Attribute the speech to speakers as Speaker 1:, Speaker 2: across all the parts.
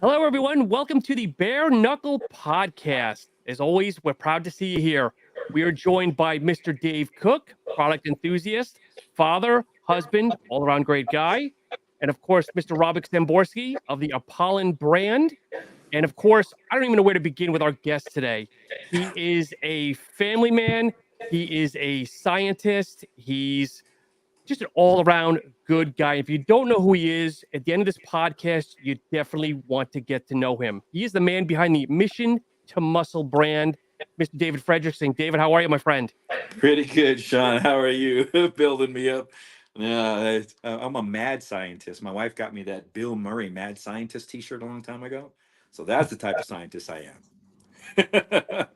Speaker 1: Hello, everyone. Welcome to the Bare Knuckle Podcast. As always, we're proud to see you here. We are joined by Mr. Dave Cook, product enthusiast, father, husband, all around great guy. And of course, Mr. Robert Zamborski of the Apollon brand. And of course, I don't even know where to begin with our guest today. He is a family man, he is a scientist, he's just an all around good guy. If you don't know who he is, at the end of this podcast, you definitely want to get to know him. He is the man behind the Mission to Muscle brand, Mr. David Fredrickson. David, how are you, my friend?
Speaker 2: Pretty good, Sean. How are you? Building me up. Yeah, I'm a mad scientist. My wife got me that Bill Murray Mad Scientist T-shirt a long time ago. So that's the type of scientist I am.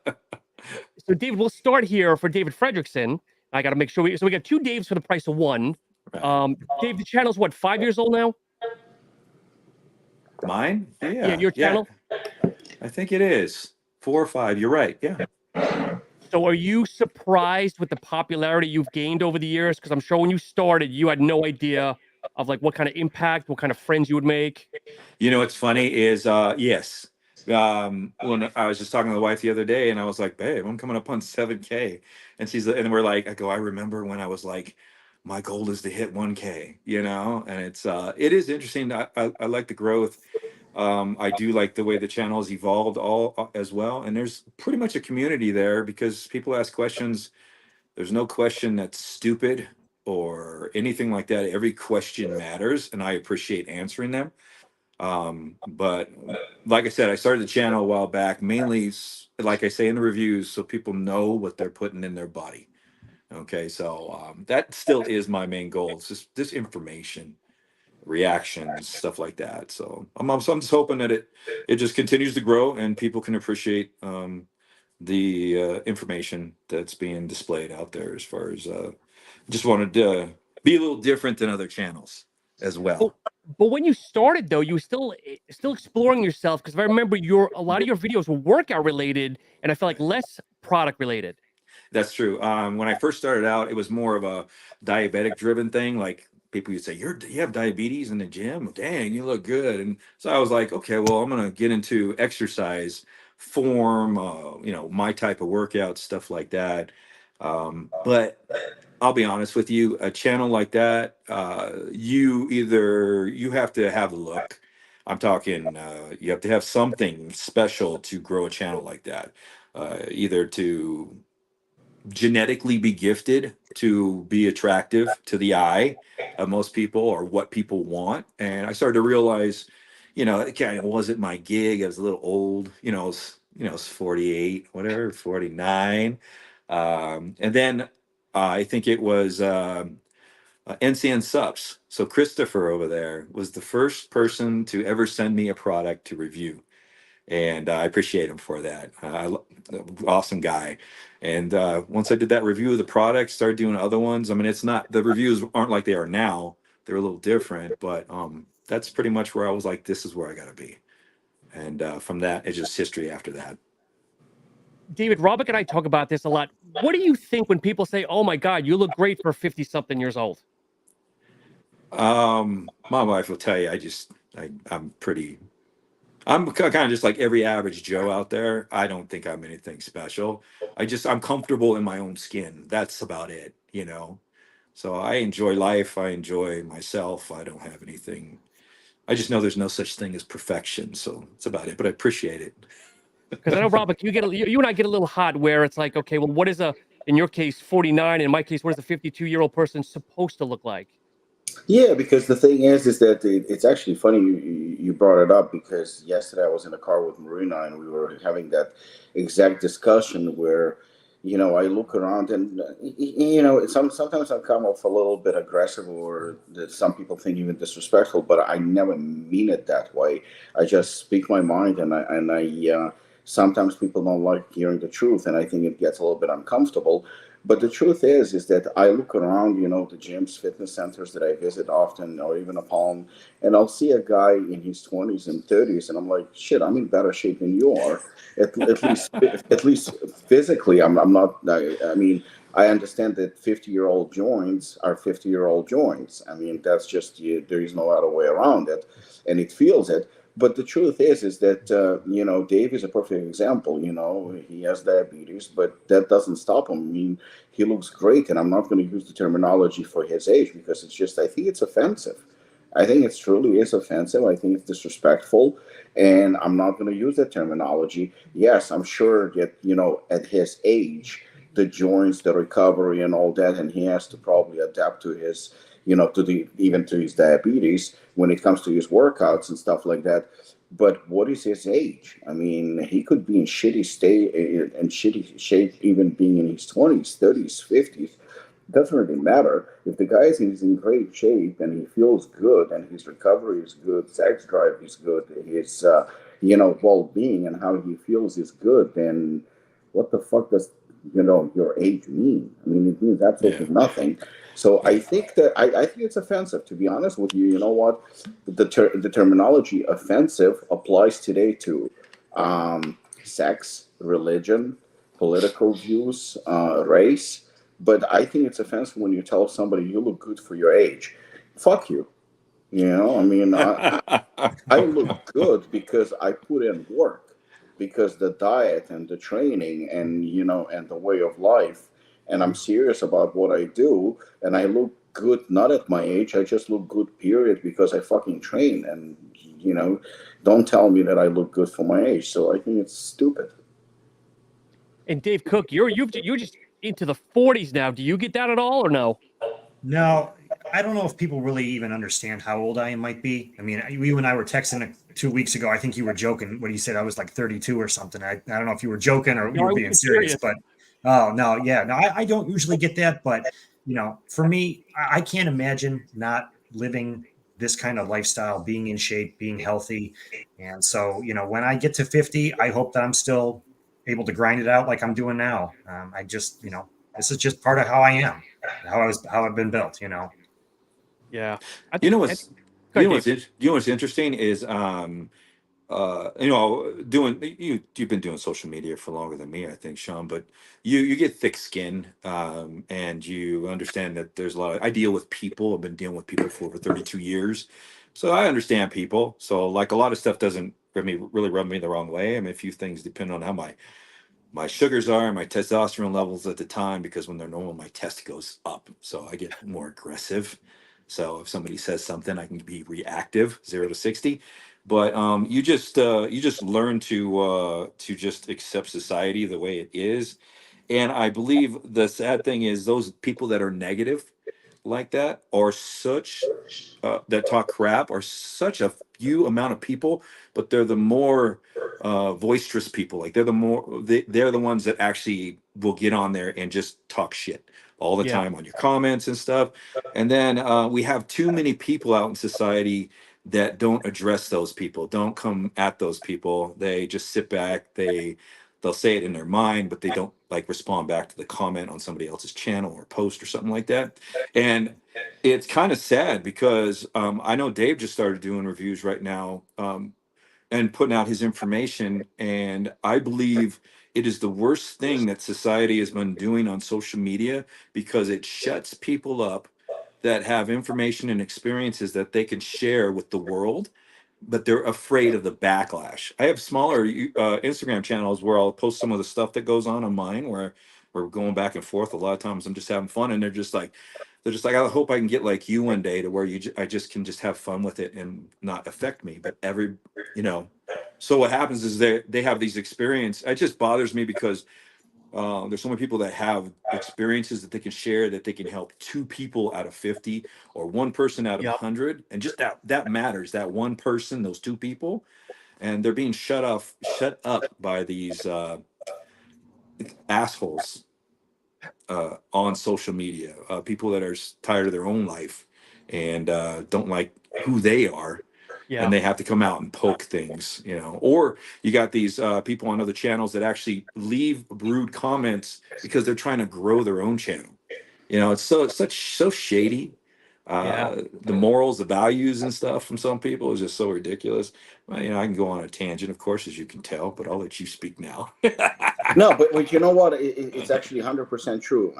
Speaker 1: So, David, we'll start here for David Fredrickson. I got to make sure we got two Daves for the price of one.
Speaker 2: Right.
Speaker 1: Dave, the channel's what, 5 years old now?
Speaker 2: Mine?
Speaker 1: Yeah,
Speaker 2: Yeah,
Speaker 1: your
Speaker 2: yeah.
Speaker 1: channel.
Speaker 2: I think it is 4 or 5. You're right. Yeah.
Speaker 1: So, are you surprised with the popularity you've gained over the years? Because I'm sure when you started, you had no idea of like what kind of impact, what kind of friends you would make.
Speaker 2: You know what's funny is yes. When I was just talking to the wife the other day, and I was like, "Babe, I'm coming up on 7K," and we're like, I remember when I was like, my goal is to hit 1K, and it is interesting. I like the growth. I do like the way the channel has evolved all as well, and there's pretty much a community there because people ask questions. There's no question that's stupid or anything like that. Every question matters, and I appreciate answering them. But like I said, I started the channel a while back, mainly, like I say in the reviews, so people know what they're putting in their body. Okay, so that still is my main goal. It's just this information, reactions, stuff like that. So I'm just hoping that it just continues to grow and people can appreciate the information that's being displayed out there. As far as just wanted to be a little different than other channels as
Speaker 1: But,
Speaker 2: well.
Speaker 1: but when you started though, you were still exploring yourself. Because if I remember, a lot of your videos were workout related, and I felt like less product related.
Speaker 2: That's true. When I first started out, it was more of a diabetic driven thing. Like people would say, you have diabetes in the gym? Dang, you look good. And so I was like, okay, well, I'm going to get into exercise form, my type of workout, stuff like that. But I'll be honest with you, a channel like that, you have to have a look. I'm talking, you have to have something special to grow a channel like that. Either to genetically be gifted to be attractive to the eye of most people or what people want. And I started to realize, it kind of wasn't my gig. I was a little old, I was 48, whatever, 49. And then I think it was NCN Subs. So Christopher over there was the first person to ever send me a product to review, and I appreciate him for that. Awesome guy. And once I did that review of the product, started doing other ones. I mean, it's not the reviews aren't like they are now; they're a little different. But that's pretty much where I was like, this is where I got to be. And from that, it's just history after that.
Speaker 1: David, Robert and I talk about this a lot. What do you think when people say, "Oh my God, you look great for 50-something years old"?
Speaker 2: My wife will tell you, I'm pretty. I'm kind of just like every average Joe out there. I don't think I'm anything special. I'm comfortable in my own skin. That's about it. So I enjoy life. I enjoy myself. I don't have anything. I just know there's no such thing as perfection. So it's about it, but I appreciate it.
Speaker 1: Because I know, Robert, you and I get a little hot where it's like, okay, well, what is in your case, 49, in my case, what is a 52-year-old person supposed to look like?
Speaker 3: Yeah, because the thing is that it's actually funny you brought it up because yesterday I was in a car with Marina and we were having that exact discussion where, I look around and, sometimes I come off a little bit aggressive or that some people think even disrespectful, but I never mean it that way. I just speak my mind and I sometimes people don't like hearing the truth and I think it gets a little bit uncomfortable. But the truth is that I look around, the gyms, fitness centers that I visit often, or even Apollon, and I'll see a guy in his 20s and 30s, and I'm like, shit, I'm in better shape than you are. At least physically, I'm not. I mean, I understand that 50-year-old joints are 50-year-old joints. I mean, that's just there is no other way around it, and it feels it. but the truth is that Dave is a perfect example. He has diabetes, but that doesn't stop him. I mean, he looks great, and I'm not going to use the terminology for his age because it's just I think it's offensive. I think it truly is offensive. I think it's disrespectful, and I'm not going to use that terminology. Yes, I'm sure that at his age, the joints, the recovery, and all that, and he has to probably adapt to his even to his diabetes when it comes to his workouts and stuff like that. But what is his age? I mean, he could be in shitty state and shitty shape, even being in his 20s, 30s, 50s. Doesn't really matter. If the guy is in great shape and he feels good and his recovery is good, sex drive is good, his well-being and how he feels is good, then what the fuck does your age mean? I mean, it means absolutely nothing. So I think that I think it's offensive, to be honest with you. You know what? The terminology offensive applies today to sex, religion, political views, race. But I think it's offensive when you tell somebody you look good for your age. Fuck you. I mean, I look good because I put in work, because the diet and the training and and the way of life, and I'm serious about what I do, and I look good not at my age. I just look good, period, because I fucking train, and don't tell me that I look good for my age. So I think it's stupid.
Speaker 1: And Dave Cook, you're just into the 40s now. Do you get that at all or no?
Speaker 4: No, I don't know if people really even understand how old I might be. I mean, you and I were texting 2 weeks ago. I think you were joking when you said I was like 32 or something. I don't know if you were joking or you were being serious, but oh no, yeah, no, I don't usually get that. But for me, I can't imagine not living this kind of lifestyle, being in shape, being healthy. And so, when I get to 50, I hope that I'm still able to grind it out like I'm doing now. I just, this is just part of how I am, how I've been built,
Speaker 1: Yeah.
Speaker 2: What's interesting is you've been doing social media for longer than me, I think, Sean, but you get thick skin, and you understand that there's I deal with people. I've been dealing with people for over 32 years. So I understand people. So like a lot of stuff doesn't really rub me the wrong way. I mean, a few things depend on how my sugars are, my testosterone levels at the time, because when they're normal, my test goes up. So I get more aggressive. So if somebody says something, I can be reactive, 0 to 60. But you just learn to just accept society the way it is. And I believe the sad thing is those people that are negative like that are such that talk crap are such a few amount of people, but they're the more boisterous people. Like they're the ones that actually will get on there and just talk shit all the time on your comments and stuff. And then we have too many people out in society that don't address those people, don't come at those people. They just sit back. They'll say it in their mind, but they don't like respond back to the comment on somebody else's channel or post or something like that. And it's kind of sad because I know Dave just started doing reviews right now, and putting out his information. And I believe it is the worst thing that society has been doing on social media, because it shuts people up that have information and experiences that they can share with the world, but they're afraid of the backlash. I have smaller Instagram channels where I'll post some of the stuff that goes on mine, where we're going back and forth. A lot of times I'm just having fun, and they're just like, I hope I can get like you one day to where I just can just have fun with it and not affect me. But so what happens is they have these experiences. It just bothers me because there's so many people that have experiences that they can share, that they can help 2 people out of 50 or 1 person out of 100. And just that matters, that 1 person, those 2 people. And they're being shut up by these assholes on social media, people that are tired of their own life and don't like who they are. And they have to come out and poke things, or you got these people on other channels that actually leave rude comments because they're trying to grow their own channel. It's so shady. The morals, the values and stuff from some people is just so ridiculous. Well, I can go on a tangent, of course, as you can tell, but I'll let you speak now.
Speaker 3: No, but you know what? It's actually 100% true.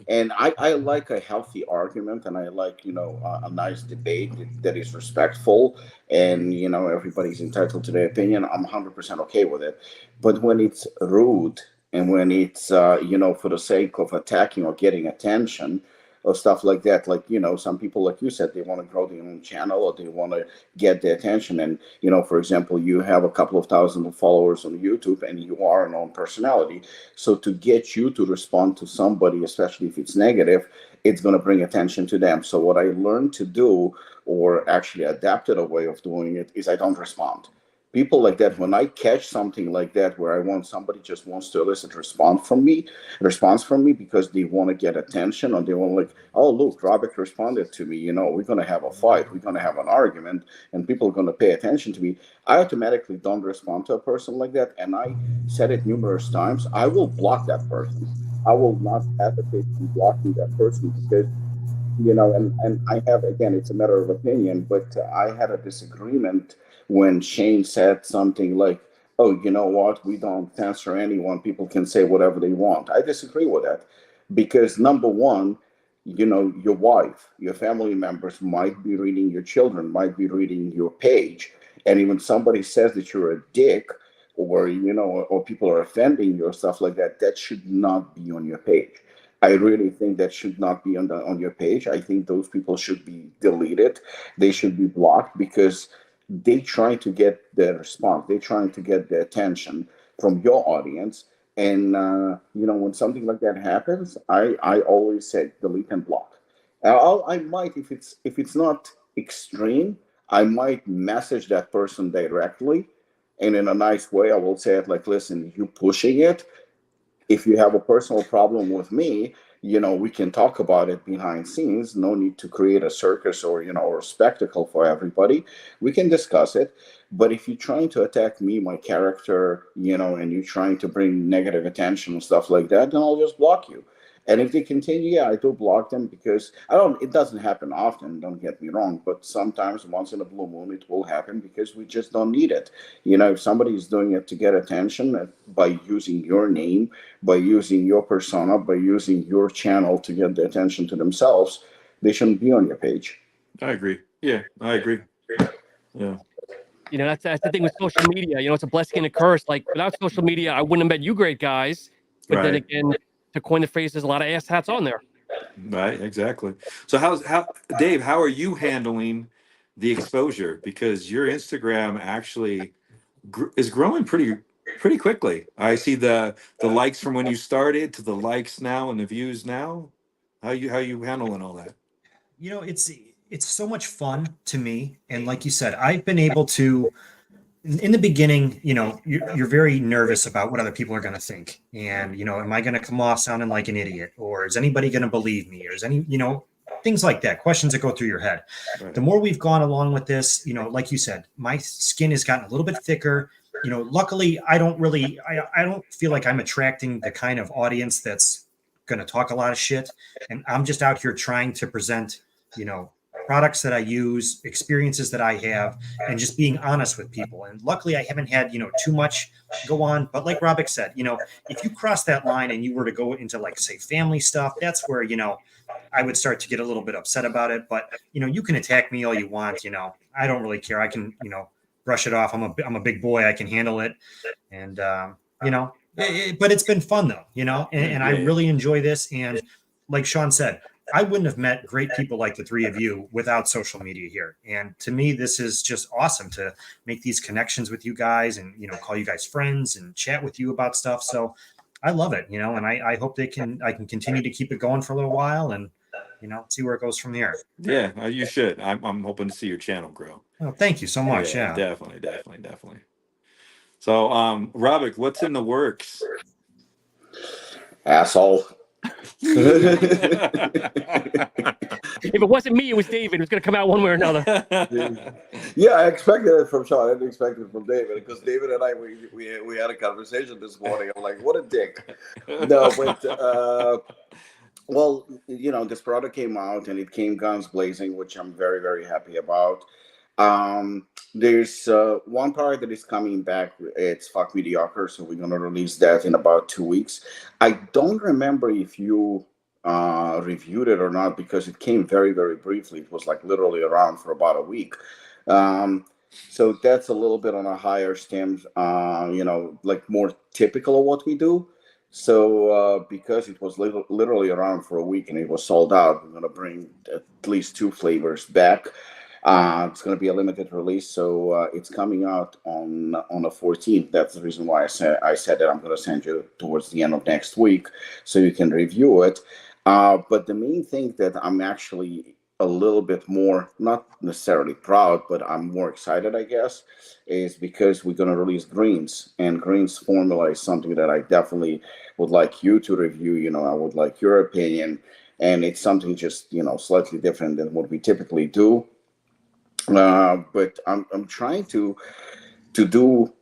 Speaker 3: And I like a healthy argument, and I like, a nice debate that is respectful, and, everybody's entitled to their opinion. I'm 100% okay with it. But when it's rude and when it's, for the sake of attacking or getting attention or stuff like that, like, some people, like you said, they want to grow their own channel or they want to get the attention. And, for example, you have a couple of thousand of followers on YouTube and you are a known personality. So to get you to respond to somebody, especially if it's negative, it's going to bring attention to them. So what I learned to do, or actually adapted a way of doing it, is I don't respond. People like that, when I catch something like that where I want somebody just wants to elicit response from me because they want to get attention, or they want, like, oh, look, Robert responded to me, we're going to have a fight, we're going to have an argument, and people are going to pay attention to me. I automatically don't respond to a person like that, and I said it numerous times. I will block that person. I will not advocate in blocking that person because, and I have, again, it's a matter of opinion, but I had a disagreement when Shane said something like, oh, you know what, we don't censor anyone, people can say whatever they want. I disagree with that because, number one, your wife, your family members might be reading, your children might be reading your page, and even somebody says that you're a dick, or or people are offending you or stuff like that, that should not be on your page. I really think that should not be on your page. I think those people should be deleted. They should be blocked because they trying to get the response. They trying to get the attention from your audience. And when something like that happens, I always say delete and block. I might, if it's not extreme, I might message that person directly, and in a nice way, I will say it like, listen, you pushing it. If you have a personal problem with me, we can talk about it behind scenes. No need to create a circus or a spectacle for everybody. We can discuss it. But if you're trying to attack me, my character, and you're trying to bring negative attention and stuff like that, then I'll just block you. And if they continue, I do block them because it doesn't happen often, don't get me wrong, but sometimes once in a blue moon, it will happen because we just don't need it. If somebody is doing it to get attention by using your name, by using your persona, by using your channel to get the attention to themselves, they shouldn't be on your page.
Speaker 2: I agree. Yeah, I agree. Yeah.
Speaker 1: That's the thing with social media. It's a blessing and a curse. Like, without social media, I wouldn't have met you great guys. But then again, to coin the phrase, there's a lot of ass hats on there.
Speaker 2: Right, exactly. So Dave, how are you handling the exposure? Because your Instagram actually is growing pretty quickly. I see the likes from when you started to the likes now and the views now. How you handling all that?
Speaker 4: It's so much fun to me, and like you said, I've been able to. In the beginning, you're very nervous about what other people are going to think. And, am I going to come off sounding like an idiot, or is anybody going to believe me? Or is things like that, questions that go through your head. Right. The more we've gone along with this, like you said, my skin has gotten a little bit thicker. Luckily I don't feel like I'm attracting the kind of audience that's going to talk a lot of shit. And I'm just out here trying to present, products that I use, experiences that I have, and just being honest with people. And luckily I haven't had, too much go on. But like Robert said, if you cross that line and you were to go into, like, say, family stuff, that's where, I would start to get a little bit upset about it. But, you can attack me all you want. I don't really care. I can, brush it off. I'm a big boy. I can handle it. And, but it's been fun though, and I really enjoy this. And like Sean said, I wouldn't have met great people like the three of you without social media here. And to me, this is just awesome to make these connections with you guys and, call you guys friends and chat with you about stuff. So I love it, and I hope I can continue to keep it going for a little while and, see where it goes from here.
Speaker 2: Yeah, you should. I'm hoping to see your channel grow.
Speaker 4: Oh, thank you so much. Yeah.
Speaker 2: Definitely. So, Robert, what's in the works?
Speaker 3: Asshole.
Speaker 1: If it wasn't me, it was David. It was going to come out one way or another.
Speaker 3: Yeah, I expected it from Sean. I didn't expect it from David because David and I we had a conversation this morning. I'm like, what a dick. No, but well, this product came out and it came guns blazing, which I'm very, very happy about. There's one product that is coming back. It's Fuck Mediocre, so we're gonna release that in about 2 weeks. I don't remember if you reviewed it or not because it came very, very briefly. It was like literally around for about a week. So that's a little bit on a higher stem, like more typical of what we do. So because it was literally around for a week and it was sold out, we're gonna bring at least 2 flavors back. It's going to be a limited release, so it's coming out on the 14th. That's the reason why I said that I'm going to send you towards the end of next week, so you can review it. But the main thing that I'm actually a little bit more, not necessarily proud, but I'm more excited, I guess, is because we're going to release greens, and greens formula is something that I definitely would like you to review. I would like your opinion, and it's something just slightly different than what we typically do. But I'm trying to do,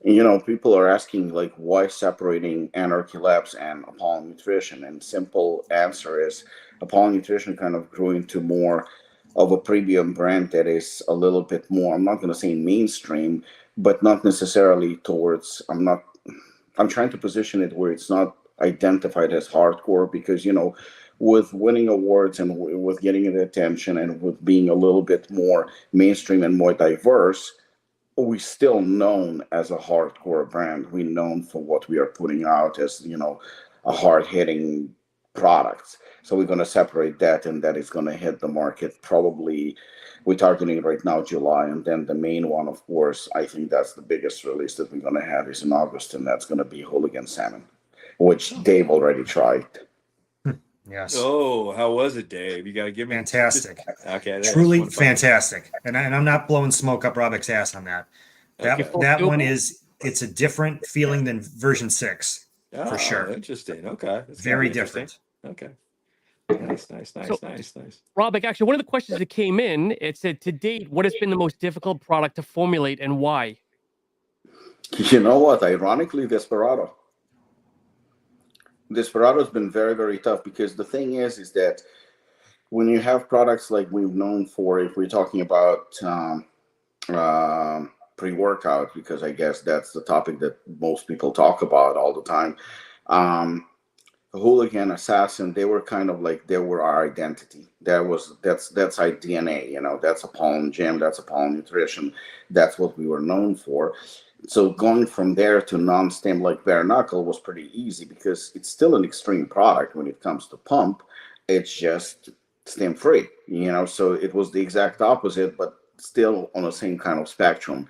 Speaker 3: people are asking like why separating Anarchy Labs and Apollo Nutrition, and simple answer is Apollo Nutrition kind of grew into more of a premium brand that is a little bit more, I'm not going to say mainstream, but not necessarily towards, I'm trying to position it where it's not identified as hardcore, because with winning awards and with getting the attention and with being a little bit more mainstream and more diverse, we're still known as a hardcore brand. We're known for what we are putting out as a hard-hitting product. So we're going to separate that, and that is going to hit the market probably. We're targeting right now July, and then the main one, of course, I think that's the biggest release that we're going to have is in August, and that's going to be Hooligan Salmon, which Dave already tried.
Speaker 4: Yes.
Speaker 2: Oh, how was it, Dave? You got to give me
Speaker 4: fantastic.
Speaker 2: Okay,
Speaker 4: truly fantastic. And I'm not blowing smoke up Robek's ass on that. That one it's a different feeling than version 6 for sure.
Speaker 2: Interesting. Okay, that's
Speaker 4: very different.
Speaker 2: Okay. Nice.
Speaker 1: Robek, actually, one of the questions that came in, it said, to date, what has been the most difficult product to formulate and why?
Speaker 3: You know what? Ironically, Desperado. Desperado's been very, very tough, because the thing is that when you have products like we've known for, if we're talking about pre-workout, because I guess that's the topic that most people talk about all the time. Hooligan, Assassin, they were kind of like, they were our identity. That's our DNA, that's Apollo Gym, that's Apollo Nutrition, that's what we were known for. So going from there to non-stem like bare knuckle was pretty easy, because it's still an extreme product when it comes to pump. It's just stem free, so it was the exact opposite, but still on the same kind of spectrum.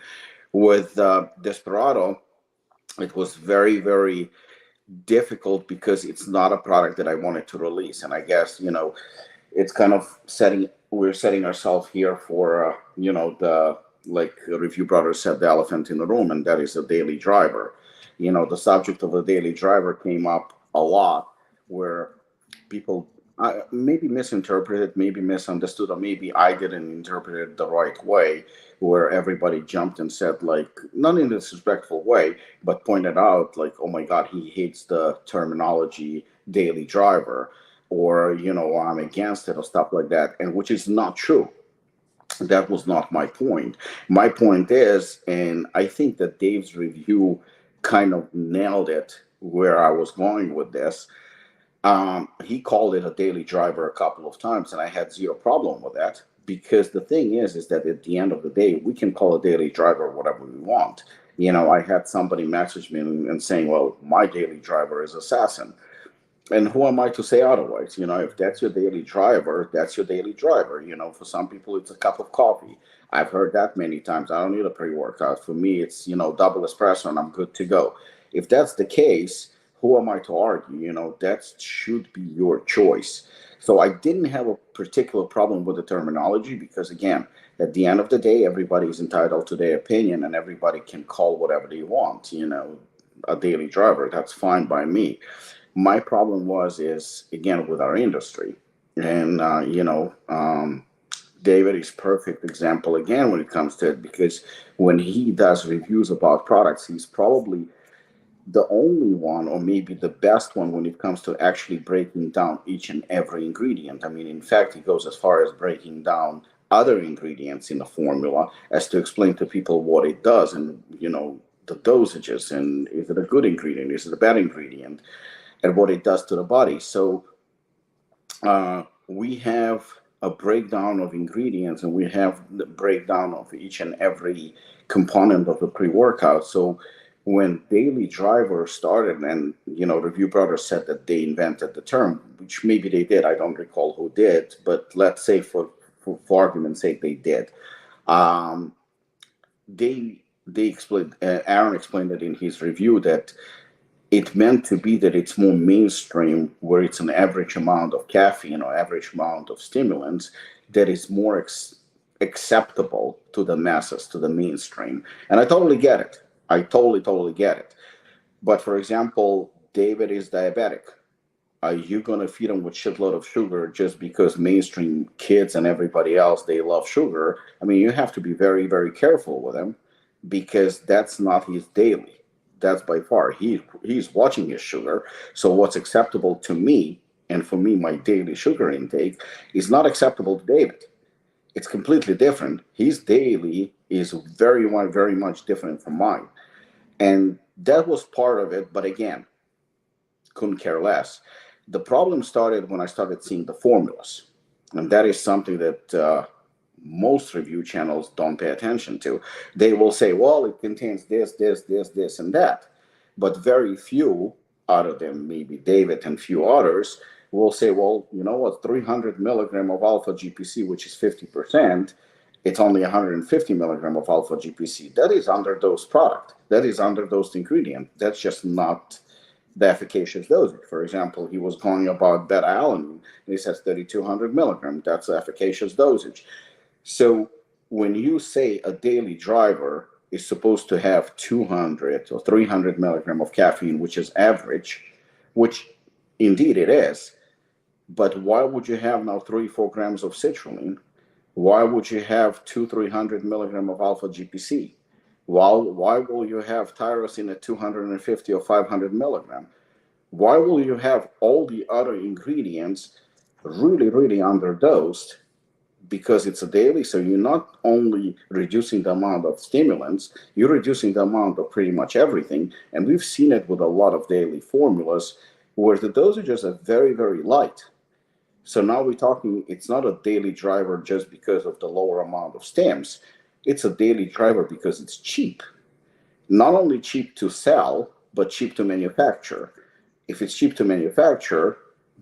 Speaker 3: With Desperado, it was very, very difficult because it's not a product that I wanted to release. And I guess, it's kind of we're setting ourselves here for, like Review Brothers said, the elephant in the room, and that is a daily driver. The subject of a daily driver came up a lot, where people maybe misinterpreted, maybe misunderstood, or maybe I didn't interpret it the right way, where everybody jumped and said, like, not in a disrespectful way, but pointed out, like, oh my God, he hates the terminology daily driver, or, I'm against it, or stuff like that, and which is not true. That was not my point. My point is, and I think that Dave's review kind of nailed it where I was going with this. He called it a daily driver a couple of times, and I had zero problem with that, because the thing is that at the end of the day, we can call a daily driver whatever we want. I had somebody message me and saying, well, my daily driver is Assassin. And who am I to say otherwise? If that's your daily driver, that's your daily driver. For some people, it's a cup of coffee. I've heard that many times. I don't need a pre-workout. For me, it's, double espresso and I'm good to go. If that's the case, who am I to argue? That should be your choice. So I didn't have a particular problem with the terminology, because, again, at the end of the day, everybody is entitled to their opinion, and everybody can call whatever they want, a daily driver. That's fine by me. My problem is, again, with our industry. And, David is perfect example, again, when it comes to it, because when he does reviews about products, he's probably the only one, or maybe the best one, when it comes to actually breaking down each and every ingredient. I mean, in fact, he goes as far as breaking down other ingredients in the formula as to explain to people what it does and, the dosages, and is it a good ingredient, is it a bad ingredient, and what it does to the body. So we have a breakdown of ingredients, and we have the breakdown of each and every component of the pre-workout. So when Daily Driver started, and Review Brothers said that they invented the term, which maybe they did, I don't recall who did, but let's say for argument's sake they did. They explained, Aaron explained it in his review, that it meant to be that it's more mainstream, where it's an average amount of caffeine or average amount of stimulants that is more acceptable to the masses, to the mainstream. And I totally get it. I totally get it. But for example, David is diabetic. Are you going to feed him with shitload of sugar just because mainstream kids and everybody else, they love sugar? I mean, you have to be very, very careful with him, because that's not his daily. That's by far, he's watching his sugar. So what's acceptable to me, and for me, my daily sugar intake, is not acceptable to David. It's completely different. His daily is very much different from mine. And that was part of it. But again, couldn't care less. The problem started when I started seeing the formulas. And that is something that most review channels don't pay attention to. They will say, well, it contains this, and that. But very few, other than maybe David and few others, will say, well, you know what, 300 milligram of alpha GPC, which is 50%, it's only 150 milligram of alpha GPC. That is underdosed product. That is underdosed ingredient. That's just not the efficacious dosage. For example, he was going about beta-alanine, and he says 3,200 milligram. That's the efficacious dosage. So when you say a daily driver is supposed to have 200 or 300 milligram of caffeine, which is average, which indeed it is, but why would you have now 3-4 grams of citrulline? Why would you have 200-300 milligram of alpha GPC? Why will you have tyrosine at 250 or 500 milligram? Why will you have all the other ingredients really underdosed? Because it's a daily, so you're not only reducing the amount of stimulants, you're reducing the amount of pretty much everything. And we've seen it with a lot of daily formulas where the dosages are very, very light. So now we're talking, it's not a daily driver just because of the lower amount of stims. It's a daily driver because it's cheap. Not only cheap to sell, but cheap to manufacture. If it's cheap to manufacture,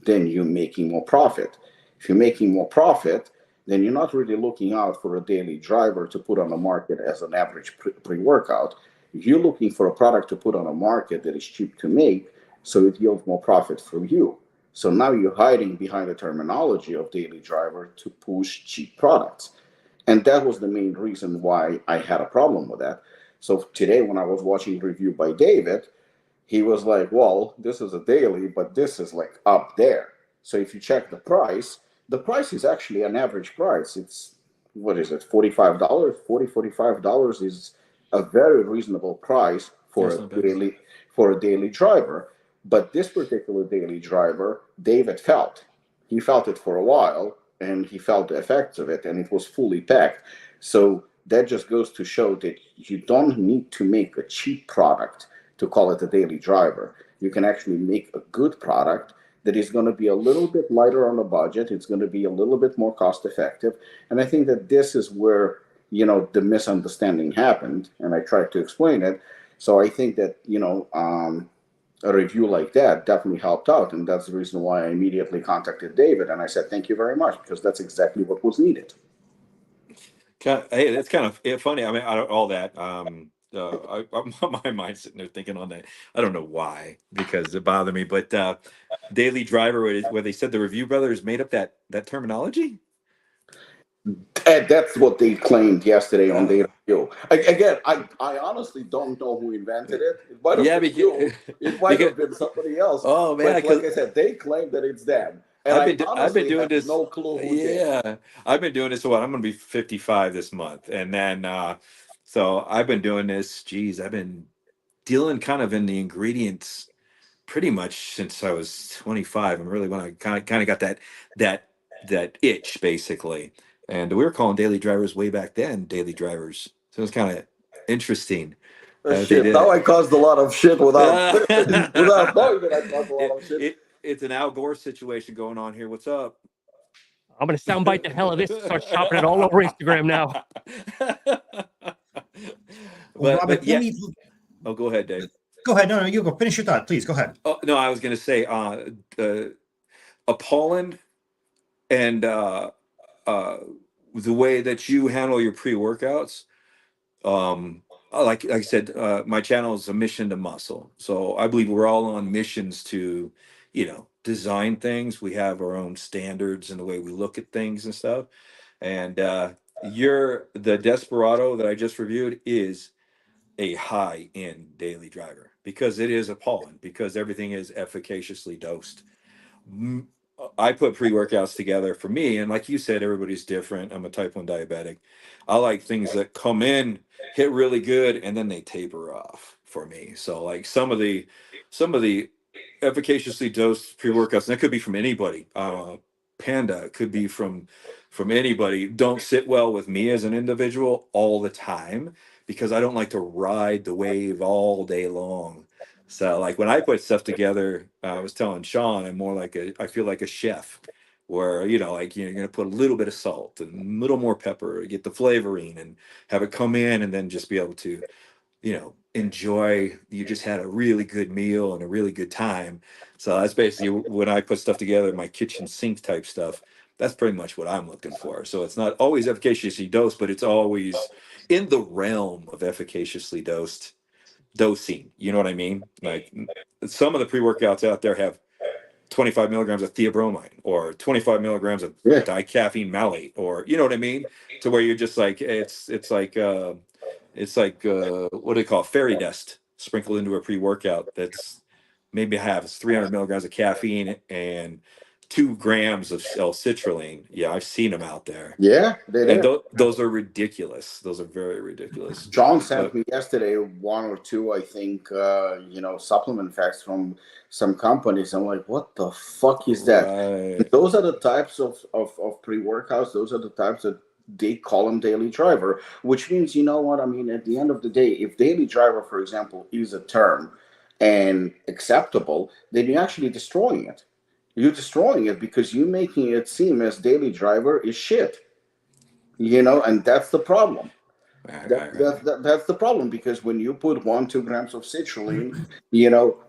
Speaker 3: then you're making more profit. If you're making more profit, then you're not really looking out for a daily driver to put on the market as an average pre-workout. You're looking for a product to put on a market that is cheap to make, so it yields more profit for you. So now you're hiding behind the terminology of daily driver to push cheap products. And that was the main reason why I had a problem with that. So today, when I was watching the review by David, he was like, well, this is a daily, but this is like up there. So if you check the price is actually an average price. It's, what is it, $45? $45 is a very reasonable price for a daily driver. But this particular daily driver, David felt. He felt it for a while, and he felt the effects of it, and it was fully packed. So that just goes to show that you don't need to make a cheap product to call it a daily driver. You can actually make a good product that is going to be a little bit lighter on the budget. It's going to be a little bit more cost effective. And I think that this is where, the misunderstanding happened, and I tried to explain it. So I think that, a review like that definitely helped out. And that's the reason why I immediately contacted David. And I said, thank you very much, because that's exactly what was needed.
Speaker 2: Hey, that's kind of funny. I mean, out of all that, my mind's sitting there thinking on that. I don't know why, because it bothered me. But daily driver, where they said the Review Brothers made up that terminology.
Speaker 3: And that's what they claimed yesterday on their review. Again, I honestly don't know who invented it. It might have been you. It might have been somebody else.
Speaker 2: Oh man!
Speaker 3: But like I said, they claim that it's them. And
Speaker 2: I've been doing this.
Speaker 3: No clue who did.
Speaker 2: I've been doing this. I'm going to be 55 this month, and then so I've been doing this. Geez, I've been dealing kind of in the ingredients pretty much since I was 25. And really when I kind of got that itch, basically. And we were calling daily drivers way back then daily drivers. So it was kind of interesting. They
Speaker 3: Shit.
Speaker 2: did
Speaker 3: Now
Speaker 2: it.
Speaker 3: I caused a lot of shit without without knowing that I caused a lot of shit.
Speaker 2: It's an Al Gore situation going on here. What's up?
Speaker 1: I'm gonna soundbite the hell of this and start chopping it all over Instagram now.
Speaker 4: Robert,
Speaker 2: yeah. Oh, go ahead, Dave.
Speaker 4: Go ahead. No, you go. Finish your thought, please. Go ahead.
Speaker 2: Oh no, I was going to say appalling, and the way that you handle your pre-workouts. Like I said, my channel is a mission to muscle. So I believe we're all on missions to, design things. We have our own standards and the way we look at things and stuff. And the Desperado that I just reviewed is a high-end daily driver because it is appalling because everything is efficaciously dosed. I put pre-workouts together for me, and like you said, everybody's different. I'm a type 1 diabetic. I like things that come in, hit really good, and then they taper off for me. So like some of the efficaciously dosed pre-workouts, and that could be from anybody. Panda could be from anybody. Don't sit well with me as an individual all the time because I don't like to ride the wave all day long. So like when I put stuff together, I was telling Sean, I feel like a chef where, like you're going to put a little bit of salt and a little more pepper, get the flavoring and have it come in and then just be able to, enjoy, you just had a really good meal and a really good time. So that's basically when I put stuff together, my kitchen sink type stuff, that's pretty much what I'm looking for. So it's not always efficaciously dosed, but it's always in the realm of efficaciously dosing. You know what I mean? Like some of the pre-workouts out there have 25 milligrams of theobromine or 25 milligrams of dicaffeine malate, or you know what I mean? To where you're just like, it's like what do they call it? Fairy dust sprinkled into a pre-workout that's maybe it's 300 milligrams of caffeine and 2 grams of citrulline. Yeah, I've seen them out there.
Speaker 3: Yeah,
Speaker 2: those are ridiculous. Those are very ridiculous.
Speaker 3: John sent me yesterday 1 or 2, I think, supplement facts from some companies. I'm like, what the fuck is that?
Speaker 2: Right.
Speaker 3: Those are the types of pre-workouts. Those are the types that they call them daily driver, which means, you know what? I mean, at the end of the day, if daily driver, for example, is a term and acceptable, then you're actually destroying it. You're destroying it because you're making it seem as daily driver is shit. And that's the problem. That's the problem, because when you put 1-2 grams of citrulline,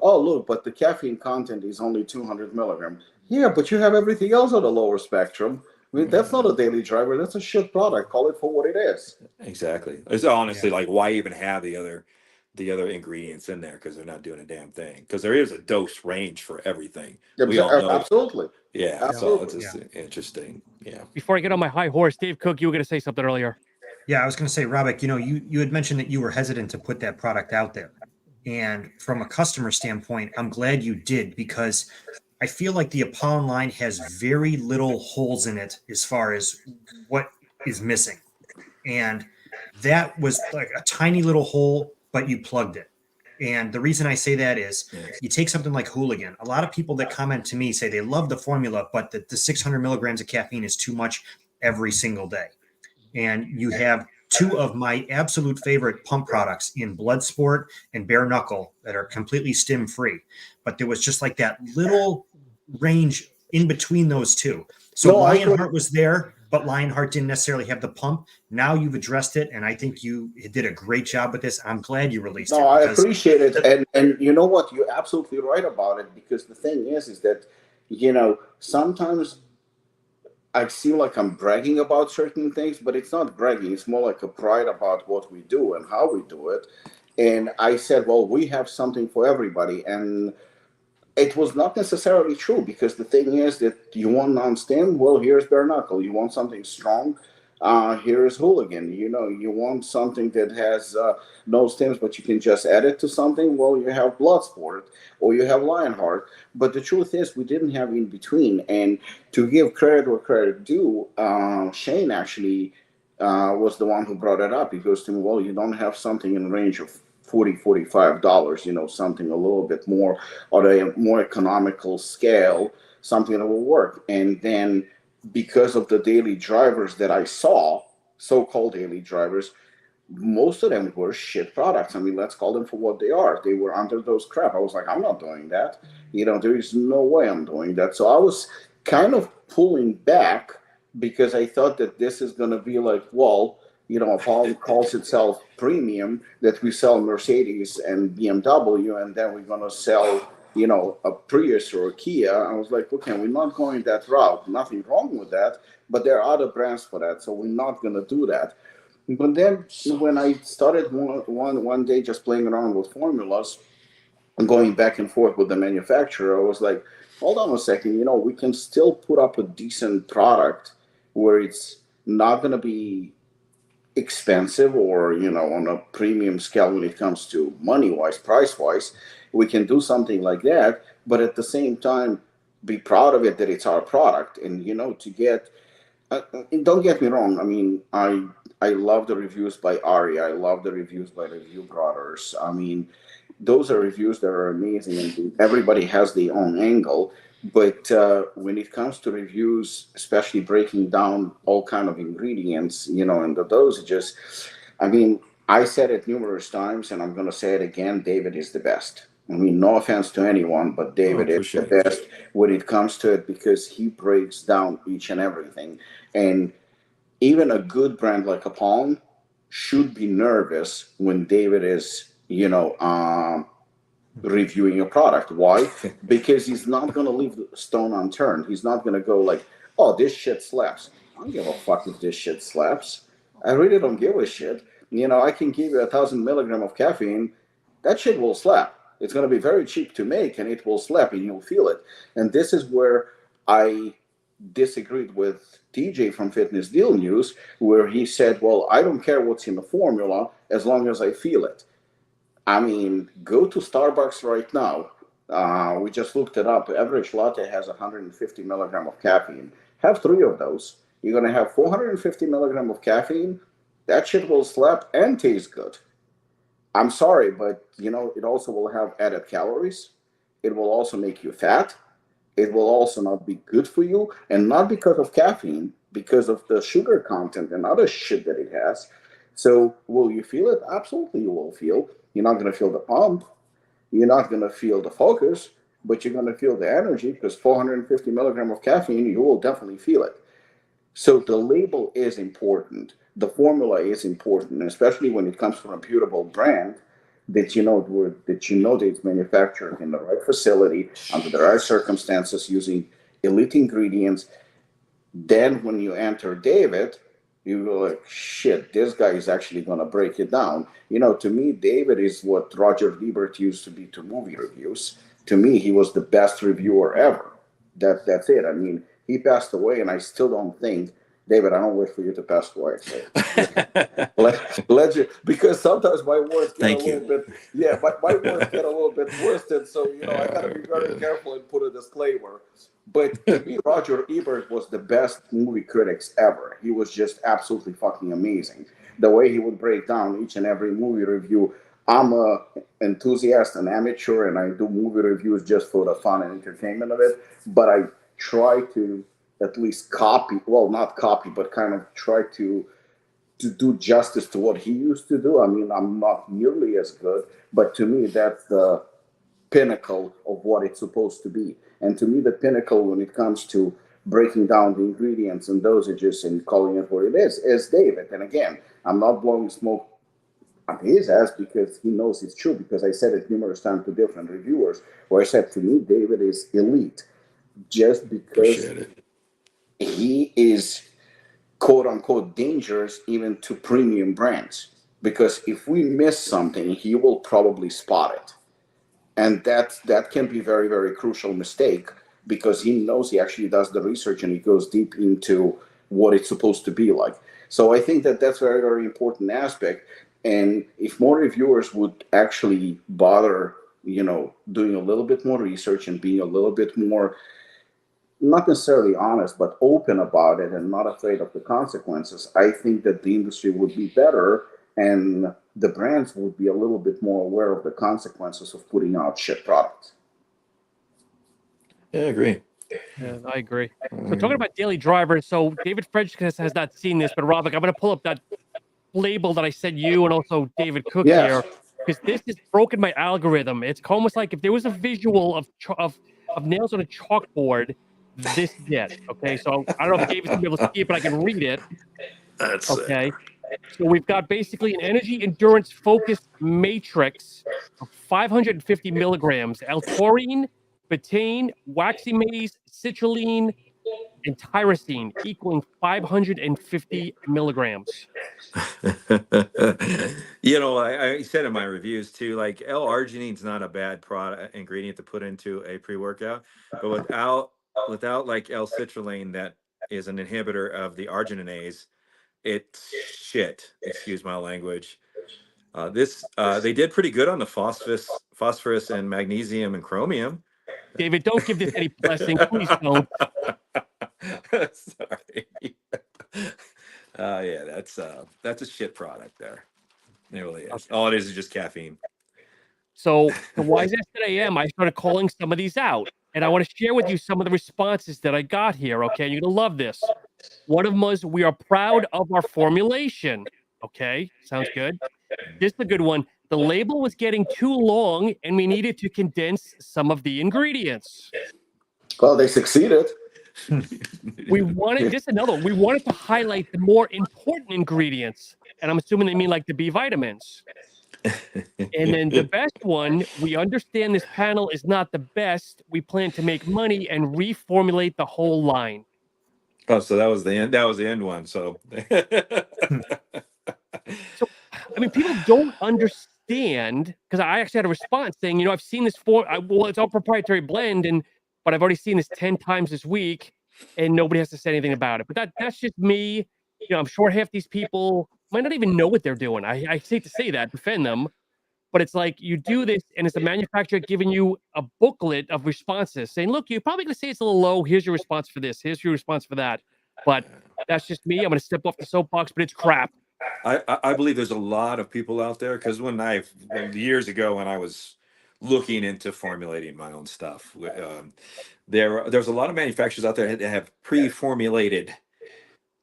Speaker 3: oh look, but the caffeine content is only 200 milligrams. Yeah, but you have everything else on the lower spectrum. I mean, that's not a daily driver. That's a shit product. Call it for what it is.
Speaker 2: Exactly. It's honestly like, why even have the other ingredients in there? Because they're not doing a damn thing. Because there is a dose range for everything. We all know.
Speaker 3: Absolutely.
Speaker 2: Yeah.
Speaker 3: Absolutely.
Speaker 2: So it's just interesting. Yeah.
Speaker 1: Before I get on my high horse, Dave Cook, you were going to say something earlier.
Speaker 4: Yeah, I was going to say, Robert, you had mentioned that you were hesitant to put that product out there. And from a customer standpoint, I'm glad you did, because I feel like the Apollon line has very little holes in it as far as what is missing. And that was like a tiny little hole, but you plugged it. And the reason I say that is you take something like Hooligan. A lot of people that comment to me say they love the formula, but the 600 milligrams of caffeine is too much every single day. And you have 2 of my absolute favorite pump products in Bloodsport and Bare Knuckle that are completely stim free. But there was just like that little range in between those 2. So Lionheart was there, but Lionheart didn't necessarily have the pump. Now you've addressed it, and I think you did a great job with this. I'm glad you released it.
Speaker 3: No, I appreciate it. And you know what? You're absolutely right about it, because the thing is that, sometimes I feel like I'm bragging about certain things, but it's not bragging. It's more like a pride about what we do and how we do it. And I said, well, we have something for everybody. And it was not necessarily true, because the thing is that you want non-stim, well, here's Bare Knuckle. You want something strong, here's Hooligan. You want something that has no stims, but you can just add it to something, well, you have Bloodsport or you have Lionheart. But the truth is, we didn't have in between. And to give credit where credit due, Shane actually was the one who brought it up. He goes to me, well, you don't have something in the range of $40-$45, something a little bit more on a more economical scale, something that will work. And then because of the daily drivers that I saw, so-called daily drivers, most of them were shit products. I mean, let's call them for what they are. They were under those crap. I was like, I'm not doing that. There is no way I'm doing that. So I was kind of pulling back because I thought that this is going to be like, well, Apollo calls itself premium, that we sell Mercedes and BMW, and then we're going to sell, a Prius or a Kia. I was like, okay, we're not going that route. Nothing wrong with that, but there are other brands for that, so we're not going to do that. But then when I started one day just playing around with formulas and going back and forth with the manufacturer, I was like, hold on a second, we can still put up a decent product where it's not going to be expensive or, on a premium scale when it comes to money-wise, price-wise. We can do something like that, but at the same time, be proud of it that it's our product. And, to get... don't get me wrong. I mean, I love the reviews by Ari. I love the reviews by Review Brothers. I mean, those are reviews that are amazing, and everybody has their own angle. But when it comes to reviews, especially breaking down all kind of ingredients, and the dosages, I mean, I said it numerous times, and I'm going to say it again. David is the best. I mean, no offense to anyone, but David is the best when it comes to it because he breaks down each and everything. And even a good brand like Apollon should be nervous when David is, reviewing a product. Why? Because he's not going to leave the stone unturned. He's not going to go like, oh, this shit slaps. I don't give a fuck if this shit slaps. I really don't give a shit. I can give you 1,000 milligrams of caffeine. That shit will slap. It's going to be very cheap to make, and it will slap, and you'll feel it. And this is where I disagreed with TJ from Fitness Deal News, where he said, well, I don't care what's in the formula as long as I feel it. I mean, go to Starbucks right now. We just looked it up. Average latte has 150 milligrams of caffeine. Have 3 of those. You're going to have 450 milligrams of caffeine. That shit will slap and taste good. I'm sorry, but, it also will have added calories. It will also make you fat. It will also not be good for you, and not because of caffeine, because of the sugar content and other shit that it has. So will you feel it? Absolutely you will feel. You're not going to feel the pump. You're not going to feel the focus, but you're going to feel the energy because 450 milligrams of caffeine, you will definitely feel it. So the label is important. The formula is important, especially when it comes from a reputable brand that that it's manufactured in the right facility, under the right circumstances, using elite ingredients. Then when you enter David, you go like, shit, this guy is actually going to break it down. To me, David is what Roger Ebert used to be to movie reviews. To me, he was the best reviewer ever. That's it. I mean, he passed away, and I still don't think, David, I don't wish for you to pass away. Because sometimes my words get but my words get a little bit twisted. So, I got to be very careful and put a disclaimer. But to me, Roger Ebert was the best movie critics ever. He was just absolutely fucking amazing. The way he would break down each and every movie review. I'm an enthusiast, an amateur, and I do movie reviews just for the fun and entertainment of it. But I try to at least not copy, but kind of try to do justice to what he used to do. I mean, I'm not nearly as good, but to me, that's the pinnacle of what it's supposed to be. And to me, the pinnacle when it comes to breaking down the ingredients and dosages and calling it what it is David. And again, I'm not blowing smoke up his ass because he knows it's true, because I said it numerous times to different reviewers where I said, to me, David is elite just because he is quote unquote dangerous even to premium brands, because if we miss something, he will probably spot it. And that can be very, very crucial mistake, because he knows, he actually does the research and he goes deep into what it's supposed to be like. So I think that's a very, very important aspect. And if more reviewers would actually bother, doing a little bit more research and being a little bit more, not necessarily honest, but open about it and not afraid of the consequences, I think that the industry would be better, and the brands would be a little bit more aware of the consequences of putting out shit products.
Speaker 2: Yeah, I agree.
Speaker 1: Yeah, I agree. So talking about daily drivers, so David Fredrickson has not seen this, but Rob, like, I'm going to pull up that label that I sent you and also David Cook
Speaker 3: Yes.
Speaker 1: here, because this has broken my algorithm. It's almost like if there was a visual of nails on a chalkboard, this is it. Okay, so I don't know if David's gonna be able to see it, but I can read it.
Speaker 2: That's
Speaker 1: Okay, so we've got basically an energy endurance focused matrix of 550 milligrams, L-taurine, betaine, waxy maize, citrulline, and tyrosine, equaling 550 milligrams.
Speaker 2: I said in my reviews too, like L-arginine's not a bad product ingredient to put into a pre-workout, but without like L-citrulline, that is an inhibitor of the argininase, it's shit. Excuse my language. They did pretty good on the phosphorus and magnesium and chromium.
Speaker 1: David, don't give this any blessing. Please don't.
Speaker 2: Sorry. Yeah, that's a shit product there. It really is.
Speaker 1: Okay.
Speaker 2: All it is just caffeine.
Speaker 1: So the wise ass that I am, I started calling some of these out. And I want to share with you some of the responses that I got here. Okay. You're going to love this. One of them was, we are proud of our formulation. Okay. Sounds good. This is a good one. The label was getting too long and we needed to condense some of the ingredients.
Speaker 3: Well, they succeeded.
Speaker 1: We wanted, this is another one. We wanted to highlight the more important ingredients. And I'm assuming they mean like the B vitamins. And then the best one, we understand this panel is not the best. We plan to make money and reformulate the whole line.
Speaker 2: Oh, so that was the end. That was the end one. So,
Speaker 1: So, I mean, people don't understand, because I actually had a response saying, I've seen this well, it's all proprietary blend, but I've already seen this 10 times this week, and nobody has to say anything about it. But that's just me. I'm sure half these people might not even know what they're doing. I hate to say that, defend them, but it's like you do this, and it's the manufacturer giving you a booklet of responses saying, look, you're probably going to say it's a little low. Here's your response for this. Here's your response for that. But that's just me. I'm going to step off the soapbox, but it's crap.
Speaker 2: I believe there's a lot of people out there, because years ago when I was looking into formulating my own stuff, there's a lot of manufacturers out there that have pre-formulated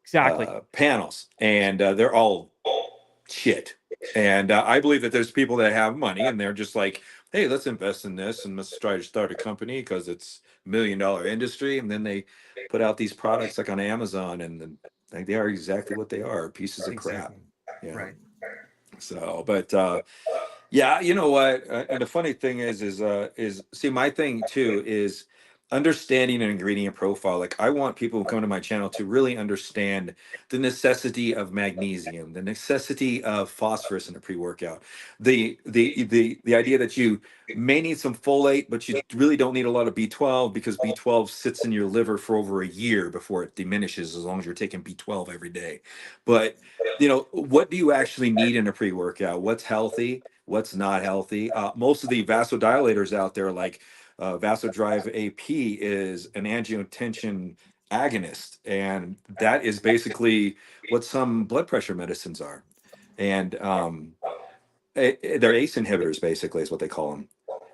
Speaker 1: Exactly.
Speaker 2: panels, and they're all shit. And I believe that there's people that have money and they're just like, hey, let's invest in this and let's try to start a company because it's $1 million industry. And then they put out these products like on Amazon, and then like, they are exactly what they are, pieces of crap. Yeah.
Speaker 4: Right.
Speaker 2: So, but yeah, you know what? And the funny thing is see, my thing too is understanding an ingredient profile. Like, I want people who come to my channel to really understand the necessity of magnesium, the necessity of phosphorus in a pre-workout, the idea that you may need some folate, but you really don't need a lot of B12, because B12 sits in your liver for over a year before it diminishes, as long as you're taking B12 every day. But what do you actually need in a pre-workout? What's healthy? What's not healthy? Most of the vasodilators out there, like Vasodrive AP, is an angiotensin agonist, and that is basically what some blood pressure medicines are. And they're ACE inhibitors, basically, is what they call them.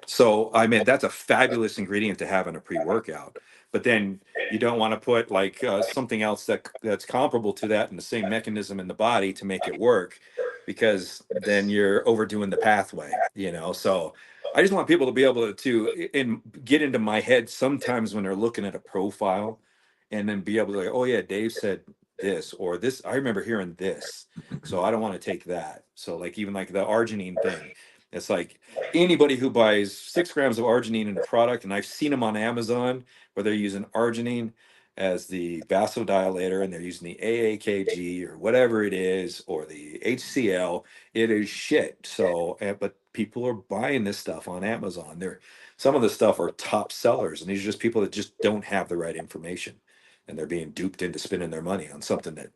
Speaker 2: So, I mean, that's a fabulous ingredient to have in a pre-workout. But then you don't want to put like something else that's comparable to that in the same mechanism in the body to make it work, because then you're overdoing the pathway, So I just want people to be able to get into my head sometimes when they're looking at a profile, and then be able to, like, oh yeah, Dave said this, or this, I remember hearing this, so I don't want to take that. So like, even like the arginine thing, it's like anybody who buys 6 grams of arginine in a product, and I've seen them on Amazon where they're using arginine as the vasodilator and they're using the AAKG or whatever it is, or the HCl, it is shit. So, but people are buying this stuff on Amazon. Some of the stuff are top sellers, and these are just people that just don't have the right information, and they're being duped into spending their money on something that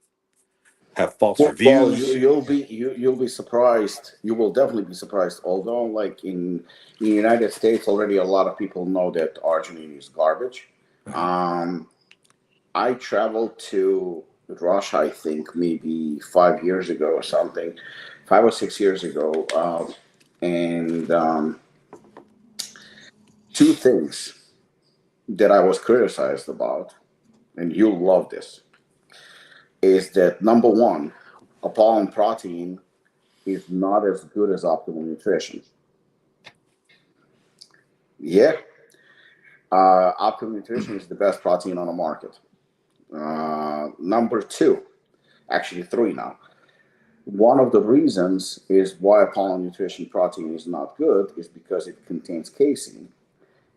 Speaker 2: have false reviews.
Speaker 3: You'll be surprised. You will definitely be surprised. Although, like in the United States, already a lot of people know that arginine is garbage. I traveled to Russia, I think maybe 5 years ago or something, 5 or 6 years ago, and 2 things. that I was criticized about, and you'll love this, is that number one, a pollen protein is not as good as optimal nutrition. Yeah, optimal nutrition is the best protein on the market. Number two, actually three now. One of the reasons is why a pollen nutrition protein is not good is because it contains casein.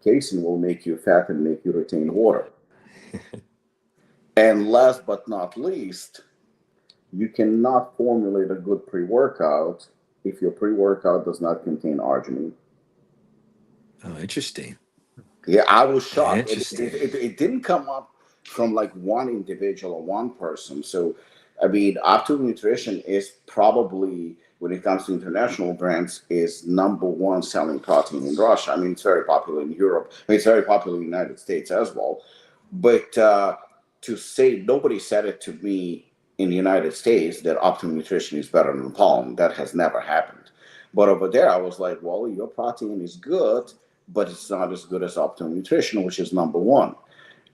Speaker 3: Casein will make you fat and make you retain water. And last but not least, you cannot formulate a good pre-workout if your pre-workout does not contain arginine.
Speaker 2: Oh, interesting.
Speaker 3: Yeah, I was shocked.
Speaker 2: Interesting.
Speaker 3: It didn't come up from like one individual or one person. So, I mean, Optimum Nutrition is probably, when it comes to international brands, is number one selling protein in Russia. I mean, it's very popular in Europe. I mean, it's very popular in the United States as well. But to say, nobody said it to me in the United States that Optimum Nutrition is better than pollen. That has never happened. But over there, I was like, well, your protein is good, but it's not as good as Optimum Nutrition, which is number one.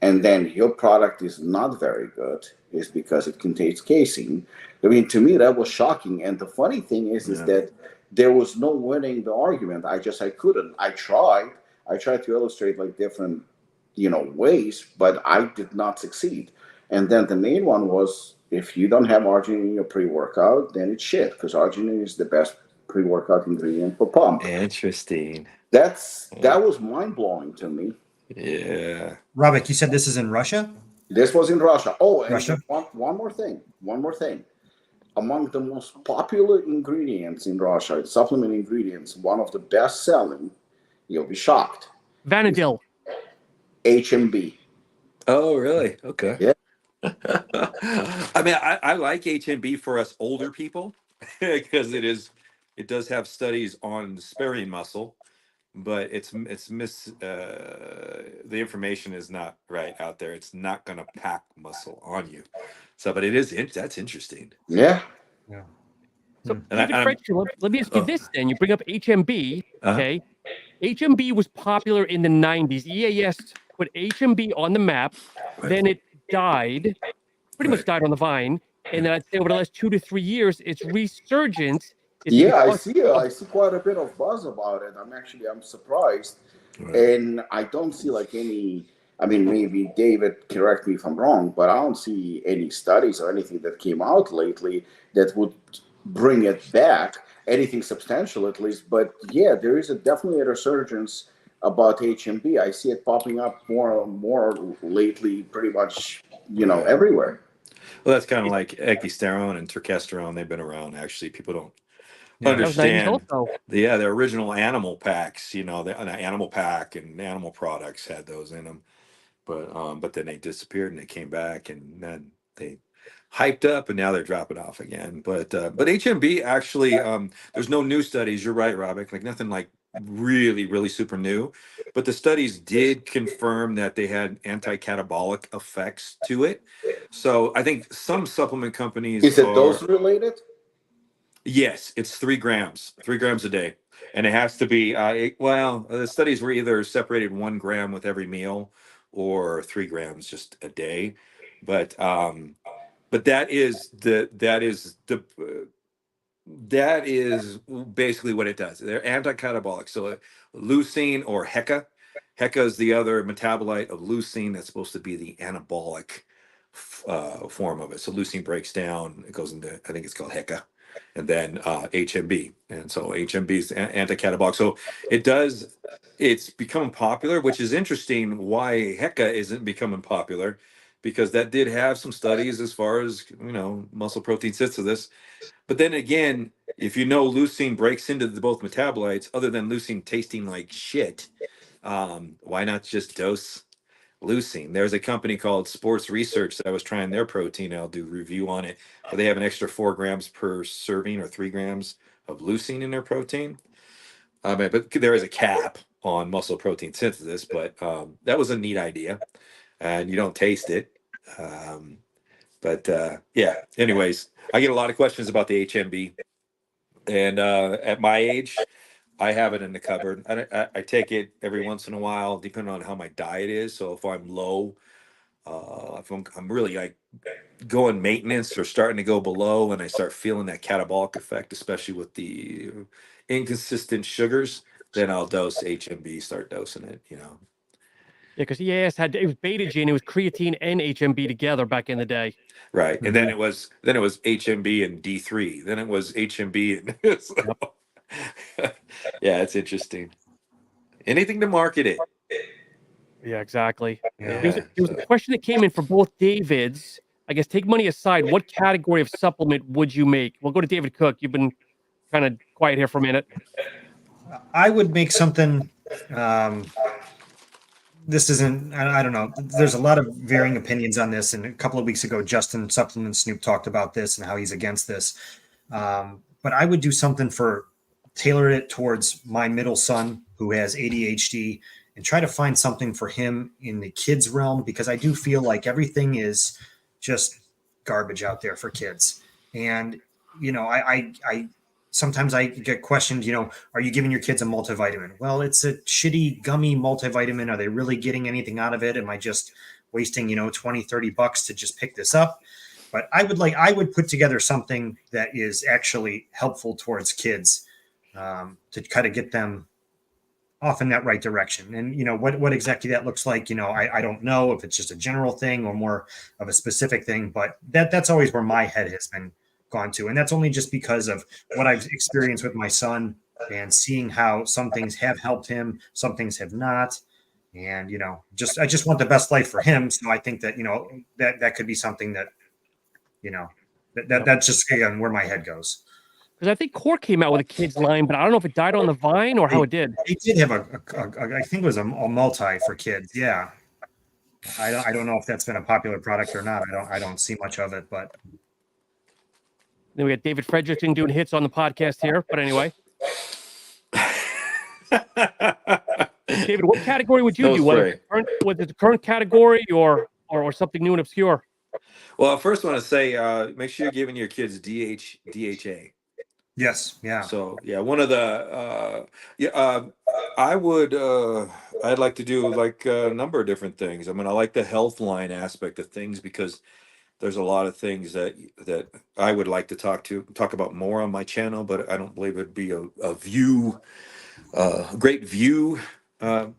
Speaker 3: And then your product is not very good, is because it contains casein. I mean, to me, that was shocking. And the funny thing is that there was no winning the argument. I couldn't. I tried to illustrate like different, ways, but I did not succeed. And then the main one was, if you don't have arginine in your pre-workout, then it's shit, because arginine is the best pre-workout ingredient for pump.
Speaker 2: Interesting.
Speaker 3: That was mind-blowing to me.
Speaker 2: Yeah.
Speaker 4: Robert, you said this is in Russia?
Speaker 3: This was in Russia. Oh, and
Speaker 4: Russia?
Speaker 3: One more thing. Among the most popular ingredients in Russia, supplement ingredients, one of the best-selling, you'll be shocked,
Speaker 1: Vanadil.
Speaker 3: HMB.
Speaker 2: Oh, really? Okay.
Speaker 3: Yeah.
Speaker 2: I mean, I like HMB for us older people because it does have studies on sparing muscle, but the information is not right out there. It's not going to pack muscle on you. So, but that's interesting.
Speaker 3: Yeah.
Speaker 4: Yeah.
Speaker 1: So, David Fredrickson, let me ask you this then. You bring up HMB, okay? HMB was popular in the 90s. EAS put HMB on the map.
Speaker 2: Right.
Speaker 1: Then it died, pretty much died on the vine. And then I'd say over the last 2 to 3 years, its resurgence is
Speaker 3: I see quite a bit of buzz about it. I'm surprised.
Speaker 2: Right.
Speaker 3: And I don't see like any, I mean, maybe David, correct me if I'm wrong, but I don't see any studies or anything that came out lately that would bring it back, anything substantial at least. But yeah, there is definitely a resurgence about HMB. I see it popping up more lately, pretty much, everywhere.
Speaker 2: Well, that's kind of like equisterone and terkesterone. They've been around. Actually, people don't
Speaker 1: That was 90s
Speaker 2: understand.
Speaker 1: also.
Speaker 2: The original animal packs. The animal pack and animal products had those in them, but then they disappeared and they came back and then they hyped up and now they're dropping off again. But HMB actually, there's no new studies. You're right, Robert. Like nothing like really, really super new, but the studies did confirm that they had anti-catabolic effects to it. So I think some supplement companies
Speaker 3: Is it dose related?
Speaker 2: Yes, it's 3 grams a day, and it has to be. The studies were either separated 1 gram with every meal, or 3 grams just a day. But that is basically what it does. They're anti-catabolic. So leucine or HECA. HECA is the other metabolite of leucine that's supposed to be the anabolic form of it. So leucine breaks down. It goes into, I think it's called HECA. And then HMB. And so HMB is anti-catabolic. So it's become popular, which is interesting why HECA isn't becoming popular, because that did have some studies as far as, muscle protein synthesis. But then again, if leucine breaks into both metabolites, other than leucine tasting like shit, why not just dose leucine? There's a company called Sports Research that was trying their protein. I'll do a review on it, but they have an extra 4 grams per serving or 3 grams of leucine in their protein. But there is a cap on muscle protein synthesis, but that was a neat idea, and you don't taste it. Anyways, I get a lot of questions about the HMB, and at my age, I have it in the cupboard. I take it every once in a while, depending on how my diet is. So if I'm low, if I'm really like going maintenance or starting to go below, and I start feeling that catabolic effect, especially with the inconsistent sugars, then I'll dose HMB, start dosing it, you know.
Speaker 1: Yeah, because EAS had it was Betagen, it was creatine and HMB together back in the day.
Speaker 2: Right. And then
Speaker 4: Mhm.
Speaker 2: it was HMB and D3. Then it was HMB and
Speaker 1: Yep.
Speaker 2: yeah, it's interesting. Anything to market it.
Speaker 1: Yeah, exactly.
Speaker 4: Yeah.
Speaker 2: Yeah.
Speaker 1: There was a
Speaker 2: So
Speaker 1: question that came in for both Davids. I guess take money aside. What category of supplement would you make? We'll go to David Cook. You've been kind of quiet here for a minute.
Speaker 4: I would make something. Um, this isn't. I don't know. There's a lot of varying opinions on this. And a couple of weeks ago, Justin Supplement Snoop talked about this and how he's against this. But I would do something for tailor it towards my middle son who has ADHD and try to find something for him in the kids realm, because I do feel like everything is just garbage out there for kids. And, I sometimes I get questioned, are you giving your kids a multivitamin? Well, it's a shitty gummy multivitamin. Are they really getting anything out of it? Am I just wasting, 20, $30 to just pick this up? But I would put together something that is actually helpful towards kids, to kind of get them off in that right direction. And what exactly that looks like, I don't know if it's just a general thing or more of a specific thing, but that's always where my head has been gone to. And that's only just because of what I've experienced with my son and seeing how some things have helped him, some things have not. And I just want the best life for him. So I think that that could be something that
Speaker 1: Yep.
Speaker 4: that's just again where my head goes.
Speaker 1: Because I think Core came out with a kids line, but I don't know if it died on the vine or how it did.
Speaker 4: They did have I think it was a multi for kids. Yeah. I don't know if that's been a popular product or not. I don't see much of it, but
Speaker 1: Then we got David Fredrickson doing hits on the podcast here. But anyway, David, what category would you
Speaker 2: no
Speaker 1: do?
Speaker 2: spray.
Speaker 1: Was it the current category or something new and obscure?
Speaker 2: Well, I first want to say, make sure you're giving your kids DHA.
Speaker 4: yes, yeah.
Speaker 2: So yeah, one of the I would I'd like to do like a number of different things. I mean, I like the health line aspect of things because there's a lot of things that I would like to talk about more on my channel, but I don't believe it'd be a view great view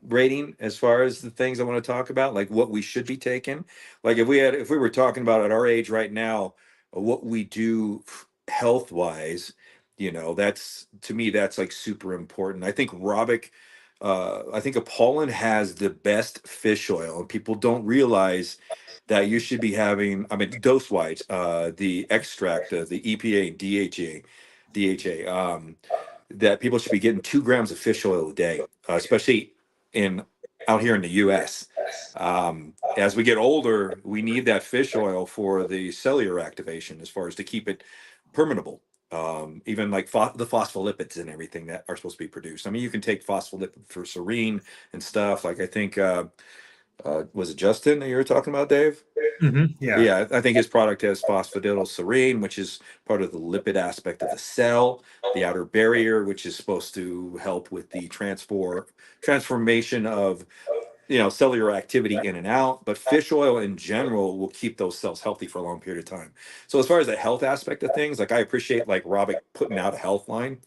Speaker 2: rating as far as the things I want to talk about, like what we should be taking. Like if we were talking about at our age right now, what we do health wise, that's to me that's like super important. I think I think Apollon has the best fish oil, and people don't realize that you should be having, I mean, dose wise, the extract, the EPA and DHA, that people should be getting 2 grams of fish oil a day, especially in out here in the U.S. As we get older, we need that fish oil for the cellular activation, as far as to keep it permeable. Even like the phospholipids and everything that are supposed to be produced. I mean, you can take phospholipid for serine and stuff. Like I think, was it Justin that you were talking about, Dave?
Speaker 4: Yeah.
Speaker 2: Yeah, I think his product has phosphatidylserine, which is part of the lipid aspect of the cell, the outer barrier, which is supposed to help with the transformation of cellular activity in and out. But fish oil in general will keep those cells healthy for a long period of time. So as far as the health aspect of things, like I appreciate like Robic putting out a health line,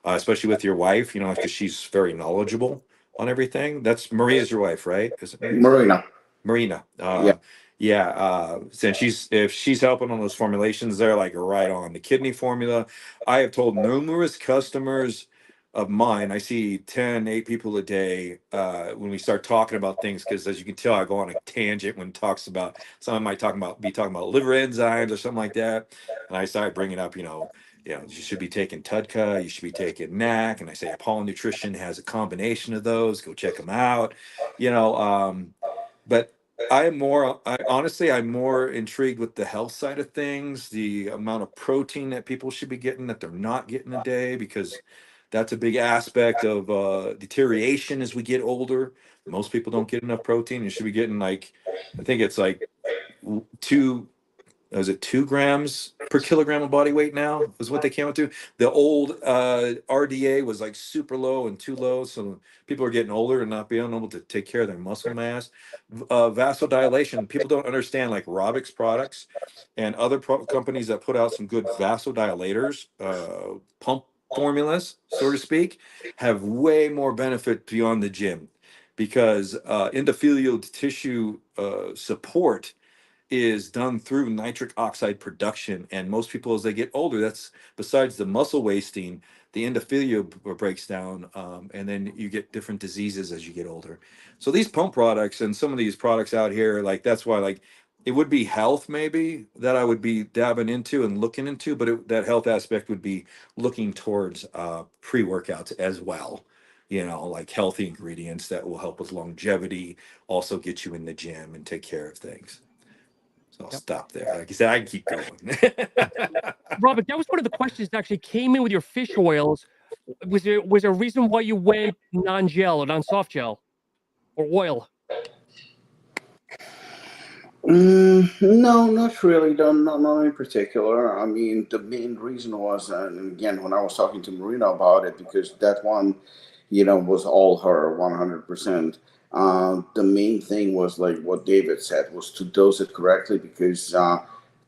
Speaker 2: especially with your wife, because she's very knowledgeable on everything. That's Maria's your wife, right? Is it
Speaker 3: Marina.
Speaker 2: Marina.
Speaker 3: Yeah.
Speaker 2: Yeah. Since if she's helping on those formulations, they're like right on the kidney formula. I have told numerous customers of mine, I see 8 people a day when we start talking about things, because as you can tell, I go on a tangent when talks about someone might be talking about liver enzymes or something like that. And I start bringing up, you should be taking Tudka, you should be taking NAC. And I say Apollo Nutrition has a combination of those. Go check them out. But I'm more intrigued with the health side of things, the amount of protein that people should be getting that they're not getting a day, because that's a big aspect of deterioration as we get older. Most people don't get enough protein. You should be getting like, I think it's like two was it 2 grams per kilogram of body weight now is what they came up to. The old RDA was like super low and too low. So people are getting older and not being able to take care of their muscle mass. Vasodilation, people don't understand like Robix products and other companies that put out some good vasodilators, pump formulas, so to speak, have way more benefit beyond the gym because endothelial tissue support is done through nitric oxide production. And most people, as they get older, that's besides the muscle wasting, the endothelium breaks down, and then you get different diseases as you get older. So these pump products and some of these products out here, like that's why, like, it would be health maybe that I would be dabbing into and looking into, but that health aspect would be looking towards pre-workouts as well. You know, like healthy ingredients that will help with longevity, also get you in the gym and take care of things. So I'll stop there. Like you said, I can keep going.
Speaker 1: Robert, that was one of the questions that actually came in with your fish oils. Was there a reason why you went non-gel or non-soft gel or oil?
Speaker 3: No, not really. Not in particular. I mean, the main reason was, and again, when I was talking to Marina about it, because that one, was all her 100%. The main thing was like what David said, was to dose it correctly because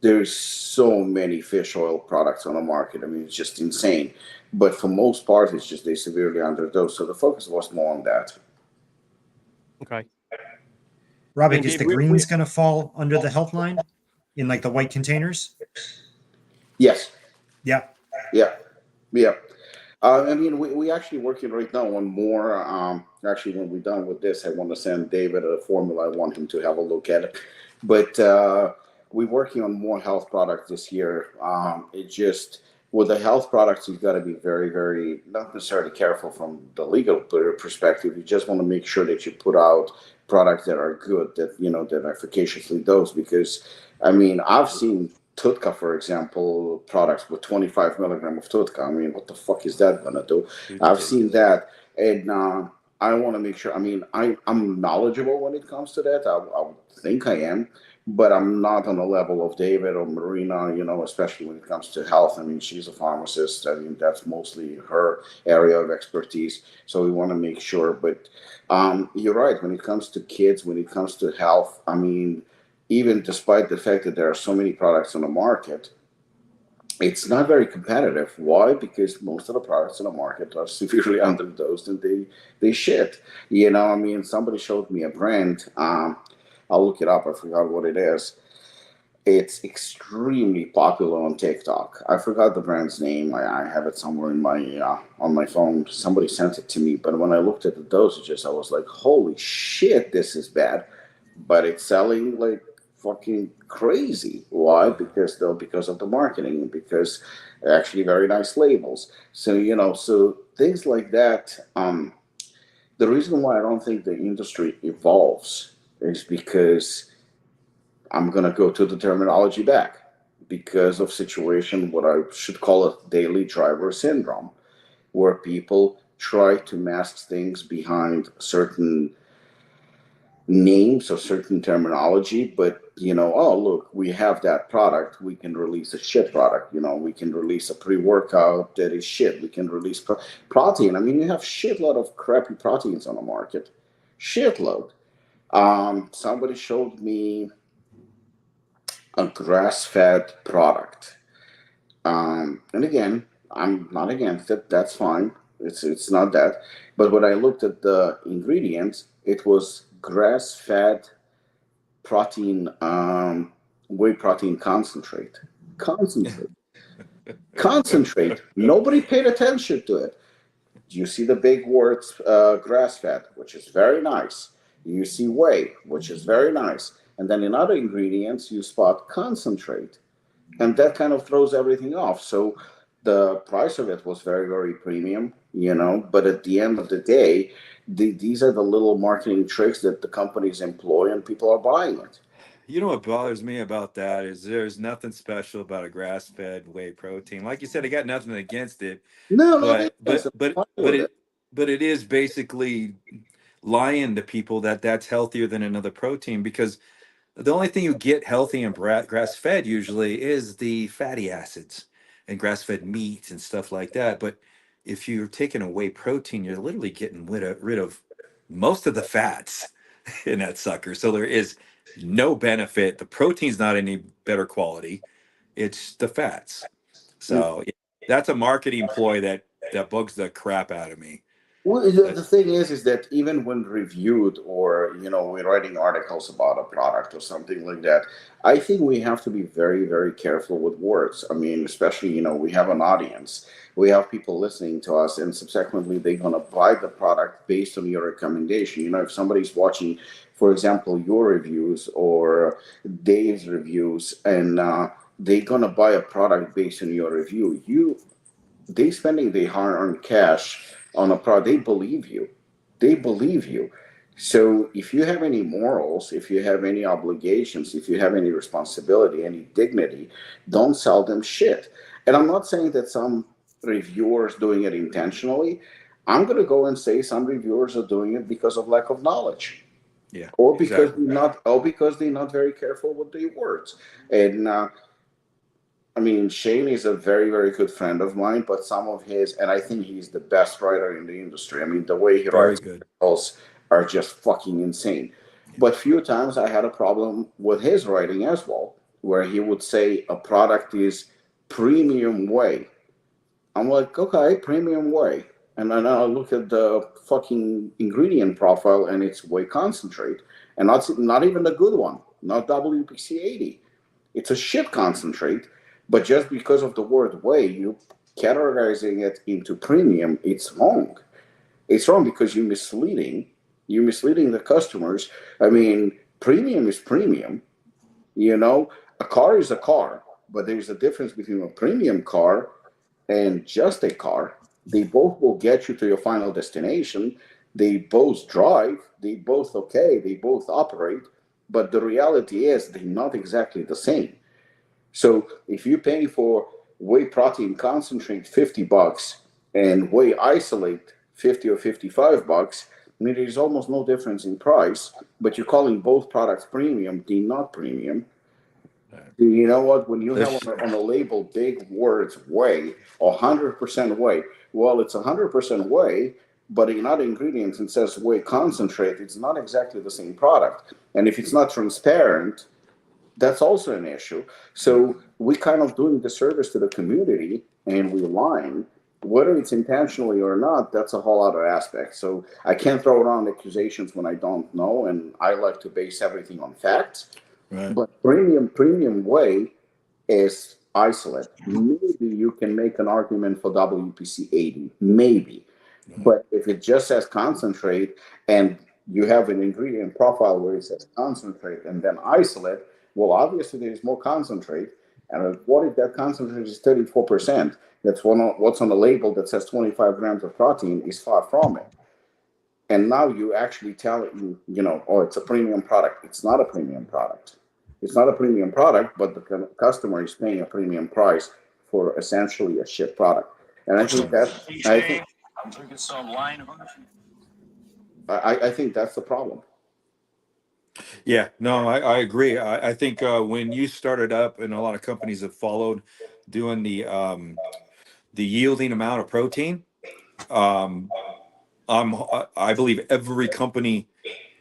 Speaker 3: there's so many fish oil products on the market. I mean, it's just insane. But for most part, it's just they severely underdose. So the focus was more on that.
Speaker 1: Okay.
Speaker 4: Robbie, is the greens going to fall under the health line in like the white containers?
Speaker 3: Yes.
Speaker 4: Yeah.
Speaker 3: Yeah. Yeah. I mean, we actually working right now on more. Actually, when we're done with this, I want to send David a formula. I want him to have a look at it. But we're working on more health products this year. It just, with the health products, you've got to be very, very, not necessarily careful from the legal perspective. You just want to make sure that you put out products that are good, that, that are efficaciously dosed. Because, I mean, I've seen Tutka, for example, products with 25 milligram of Tutka. I mean, what the fuck is that gonna do? I've seen that, and I want to make sure. I mean, I'm knowledgeable when it comes to that. I would think I am, but I'm not on the level of David or Marina. Especially when it comes to health. I mean, she's a pharmacist. I mean, that's mostly her area of expertise. So we want to make sure. But you're right. When it comes to kids, when it comes to health, I mean, even despite the fact that there are so many products on the market, it's not very competitive. Why? Because most of the products on the market are severely underdosed and they shit. I mean, somebody showed me a brand. I'll look it up. I forgot what it is. It's extremely popular on TikTok. I forgot the brand's name. I have it somewhere in my on my phone. Somebody sent it to me. But when I looked at the dosages, I was like, holy shit, this is bad. But it's selling like fucking crazy. Why? Because of the marketing, because actually very nice labels. So so things like that. The reason why I don't think the industry evolves is because I'm gonna go to the terminology back, because of situation what I should call a daily driver syndrome, where people try to mask things behind certain names or certain terminology, but oh look, we have that product, we can release a shit product. We can release a pre-workout that is shit. We can release protein. I mean, you have shitload of crappy proteins on the market, shitload. Somebody showed me a grass-fed product, and again, I'm not against it. That's fine. It's not that. But when I looked at the ingredients, it was grass-fed protein, whey protein concentrate. Concentrate. Nobody paid attention to it. You see the big words, grass-fed, which is very nice. You see whey, which is very nice. And then in other ingredients, you spot concentrate. And that kind of throws everything off. So the price of it was very, very premium, but at the end of the day, these are the little marketing tricks that the companies employ and people are buying it.
Speaker 2: What bothers me about that is there's nothing special about a grass-fed whey protein. Like you said, I got nothing against it.
Speaker 3: No,
Speaker 2: but it is basically lying to people that that's healthier than another protein, because The only thing you get healthy and grass-fed usually is the fatty acids and grass-fed meat and stuff like that. But if you're taking away protein, you're literally getting rid of most of the fats in that sucker. So there is no benefit. The protein's not any better quality. It's the fats. So that's a marketing ploy that bugs the crap out of me.
Speaker 3: Well, the thing is that even when reviewed or, we're writing articles about a product or something like that, I think we have to be very, very careful with words. I mean, especially, we have an audience, we have people listening to us, and subsequently they're going to buy the product based on your recommendation. If somebody's watching, for example, your reviews or Dave's reviews, and they're going to buy a product based on your review, they spending their hard-earned cash on a product. They believe you. They believe you. So if you have any morals, if you have any obligations, if you have any responsibility, any dignity, don't sell them shit. And I'm not saying that some reviewers doing it intentionally. I'm going to go and say some reviewers are doing it because of lack of knowledge.
Speaker 2: Yeah.
Speaker 3: Or because they're not very careful with their words. And I mean, Shane is a very, very good friend of mine, but some of his, and I think he's the best writer in the industry. I mean, the way he writes articles are just fucking insane. But few times I had a problem with his writing as well, where he would say a product is premium whey. I'm like, okay, premium whey. And then I look at the fucking ingredient profile and it's whey concentrate. And that's not even the good one, not WPC 80. It's a shit concentrate. But just because of the word whey, you categorizing it into premium, it's wrong. It's wrong because you're misleading. You're misleading the customers. I mean, premium is premium. A car is a car, but there's a difference between a premium car and just a car. They both will get you to your final destination. They both drive. They both okay. They both operate. But the reality is they're not exactly the same. So if you pay for whey protein concentrate $50 and whey isolate $50 or $55, I mean, there's almost no difference in price, but you're calling both products premium, they're not premium. You know what? When you have on a label big words whey, 100% whey, well, it's 100% whey, but in other ingredients it says whey concentrate. It's not exactly the same product. And if it's not transparent, that's also an issue. So we kind of doing the service to the community and we're lying. Whether it's intentionally or not, that's a whole other aspect. So I can't throw around accusations when I don't know, and I like to base everything on facts. Right. But premium whey is isolate. Maybe you can make an argument for WPC 80, maybe. Right. But if it just says concentrate and you have an ingredient profile where it says concentrate and then isolate, well, obviously there's more concentrate. And what if that concentrate is 34%? That's what's on the label that says 25 grams of protein is far from it. And now you actually tell it, oh, it's a premium product. It's not a premium product. It's not a premium product, but the customer is paying a premium price for essentially a shit product. And I think I'm drinking some wine. I think that's the problem.
Speaker 2: Yeah, no, I agree. I think when you started up, and a lot of companies have followed, doing the yielding amount of protein, I believe every company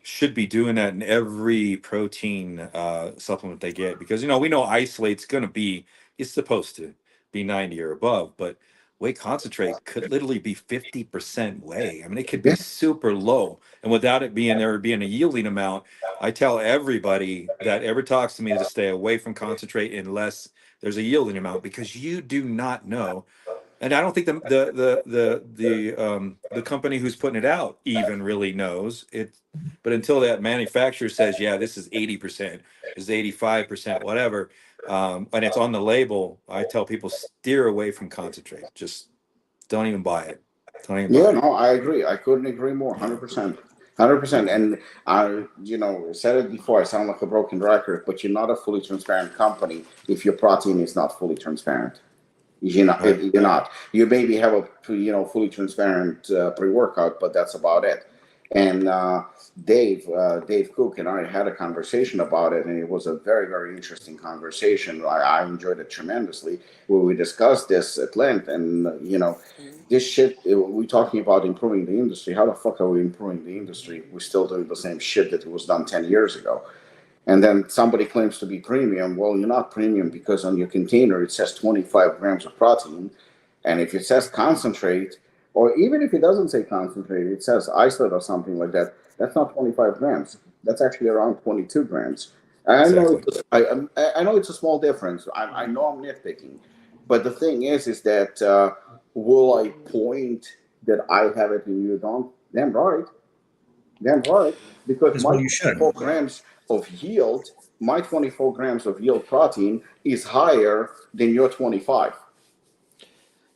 Speaker 2: should be doing that in every protein supplement they get, because we know isolate's going to be, it's supposed to be 90 or above, but whey concentrate could literally be 50% whey. I mean, it could be super low, and without it being a yielding amount, I tell everybody that ever talks to me to stay away from concentrate unless there's a yielding amount, because you do not know. And I don't think the company who's putting it out even really knows it. But until that manufacturer says, yeah, this is 80%, this is 85%, whatever, and it's on the label, I tell people steer away from concentrate. Just don't even buy it.
Speaker 3: No, I agree. I couldn't agree more. 100%. 100%. And I, said it before, I sound like a broken record, but you're not a fully transparent company if your protein is not fully transparent. You're not. You maybe have a fully transparent pre-workout, but that's about it. And Dave Cook and I had a conversation about it, and it was a very, very interesting conversation. I enjoyed it tremendously, where we discussed this at length. And this shit, we're talking about improving the industry. How the fuck are we improving the industry? We're still doing the same shit that was done 10 years ago. And then somebody claims to be premium. Well, you're not premium because on your container it says 25 grams of protein. And if it says concentrate, or even if it doesn't say concentrate, it says isolate or something like that, that's not 25 grams. That's actually around 22 grams. I know, I know it's a small difference. I know I'm nitpicking. But the thing is that will I point that I have it and you don't? Damn right. Damn right. Because my 24 grams of yield, my 24 grams of yield protein is higher than your 25.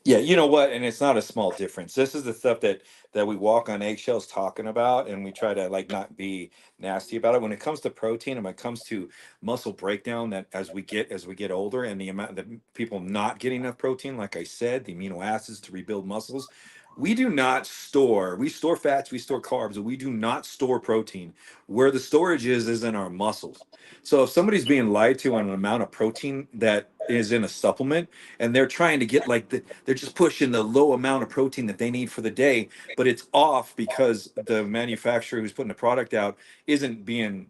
Speaker 2: Yeah, you know what? And it's not a small difference. This is the stuff that we walk on eggshells talking about, and we try to like not be nasty about it. When it comes to protein and when it comes to muscle breakdown, that as we get older, and the amount that people not getting enough protein, like I said, the amino acids to rebuild muscles, we store fats, we store carbs, but we do not store protein. Where the storage is in our muscles. So if somebody's being lied to on an amount of protein that is in a supplement, and they're trying to get they're just pushing the low amount of protein that they need for the day, but it's off because the manufacturer who's putting the product out isn't being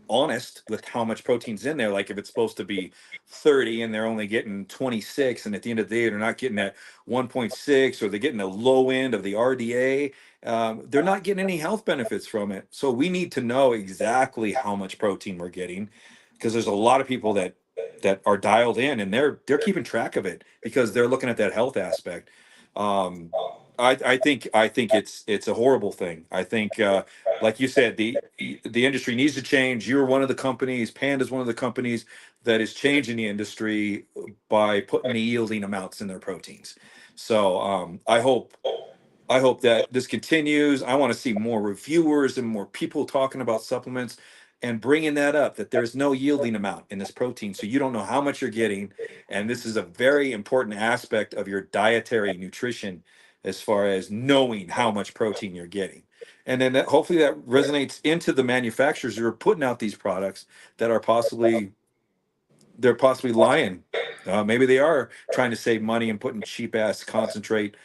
Speaker 2: honest with how much protein's in there. Like if it's supposed to be 30 and they're only getting 26, and at the end of the day they're not getting that 1.6, or they're getting the low end of the RDA, they're not getting any health benefits from it. So we need to know exactly how much protein we're getting, because there's a lot of people that are dialed in, and they're keeping track of it because they're looking at that health aspect. I think it's a horrible thing. I think, like you said, the industry needs to change. You're one of the companies. Panda's one of the companies that is changing the industry by putting the yielding amounts in their proteins. So I hope that this continues. I want to see more reviewers and more people talking about supplements and bringing that up, that there's no yielding amount in this protein, so you don't know how much you're getting. And this is a very important aspect of your dietary nutrition, as far as knowing how much protein you're getting. And then hopefully that resonates into the manufacturers who are putting out these products that are possibly lying. Maybe they are trying to save money and putting cheap ass concentrate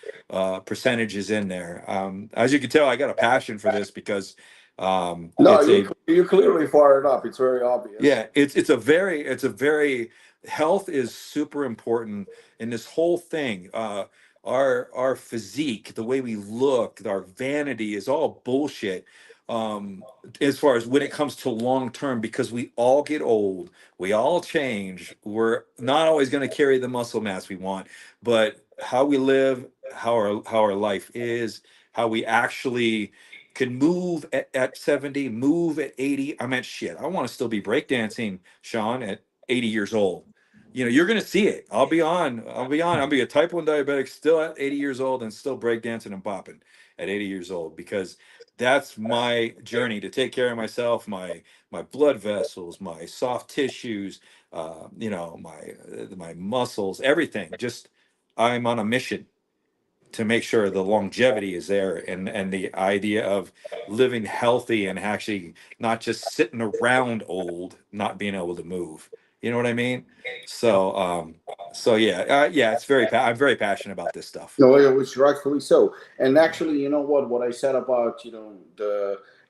Speaker 2: percentages in there. As you can tell, I got a passion for this because
Speaker 3: you clearly fired up. It's very obvious.
Speaker 2: Yeah, it's a very health is super important in this whole thing. Our physique, the way we look, our vanity is all bullshit. As far as when it comes to long term, because we all get old, we all change. We're not always going to carry the muscle mass we want, but how we live, how our life is, how we actually can move at 70, move at 80. I meant shit. I want to still be breakdancing, Sean, at 80 years old. You're going to see it. I'll be a type 1 diabetic still at 80 years old and still breakdancing and bopping at 80 years old, because that's my journey to take care of myself, my blood vessels, my soft tissues, my muscles, everything. Just I'm on a mission to make sure the longevity is there, and the idea of living healthy and actually not just sitting around old, not being able to move. You know what I mean? So, it's I'm very passionate about this stuff.
Speaker 3: No, it was rightfully so. And actually, you know what I said about,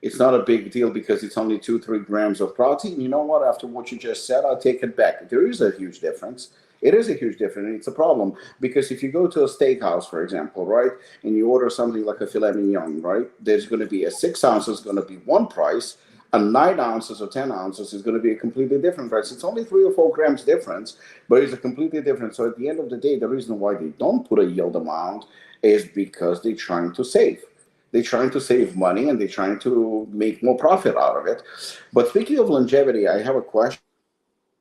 Speaker 3: it's not a big deal because it's only 2-3 grams of protein. You know what? After what you just said, I'll take it back. There is a huge difference. It is a huge difference, and it's a problem because if you go to a steakhouse, for example, right, and you order something like a filet mignon, right, there's going to be a 6 ounces going to be one price, a 9 ounces or 10 ounces is going to be a completely different price. It's only 3 or 4 grams difference, but it's a completely different. So at the end of the day, the reason why they don't put a yield amount is because they're trying to save. They're trying to save money, and they're trying to make more profit out of it. But speaking of longevity, I have a question.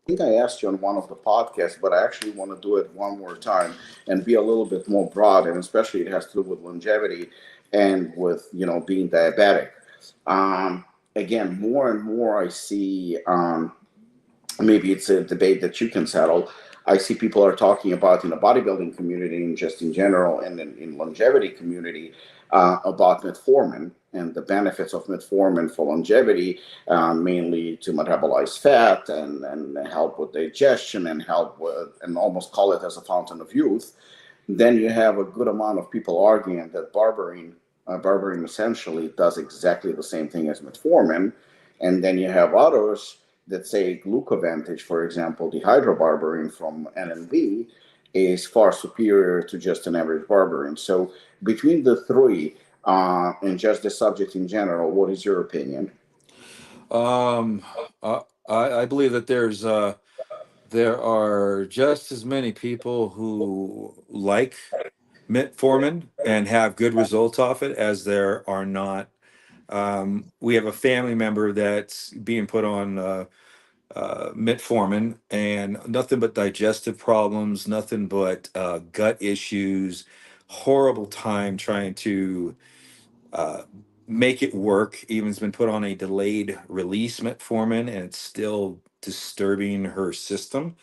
Speaker 3: I think I asked you on one of the podcasts, but I actually want to do it one more time and be a little bit more broad, and especially it has to do with longevity and with, being diabetic. Again, more and more I see, maybe it's a debate that you can settle. I see people are talking about in the bodybuilding community and just in general, and in longevity community, about metformin. and the benefits of metformin for longevity, mainly to metabolize fat and help with digestion and help with, and almost call it as a fountain of youth, then you have a good amount of people arguing that berberine essentially does exactly the same thing as metformin. And then you have others that say GlucoVantage, for example, the hydroberberine from NMB, is far superior to just an average berberine. So between the three, and just the subject in general, what is your opinion?
Speaker 2: I believe that there are just as many people who like metformin and have good results off it as there are not. We have a family member that's being put on metformin, and nothing but digestive problems, nothing but gut issues, horrible time trying to make it work. Even's been put on a delayed release metformin, and it's still disturbing her system.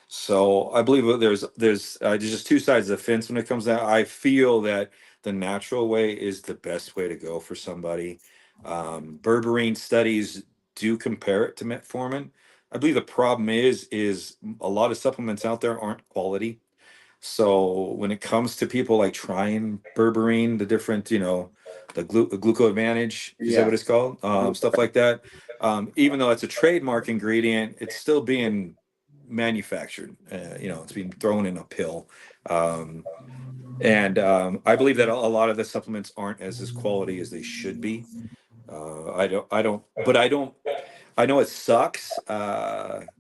Speaker 2: So I believe that there's just two sides of the fence when it comes to that. I feel that the natural way is the best way to go for somebody. Berberine studies do compare it to metformin. I believe the problem is a lot of supplements out there aren't quality. So when it comes to people like trying berberine, the different, the GlucoVantage, is that what it's called? Stuff like that. Even though it's a trademark ingredient, it's still being manufactured. It's being thrown in a pill. And I believe that a lot of the supplements aren't as quality as they should be. I know it sucks.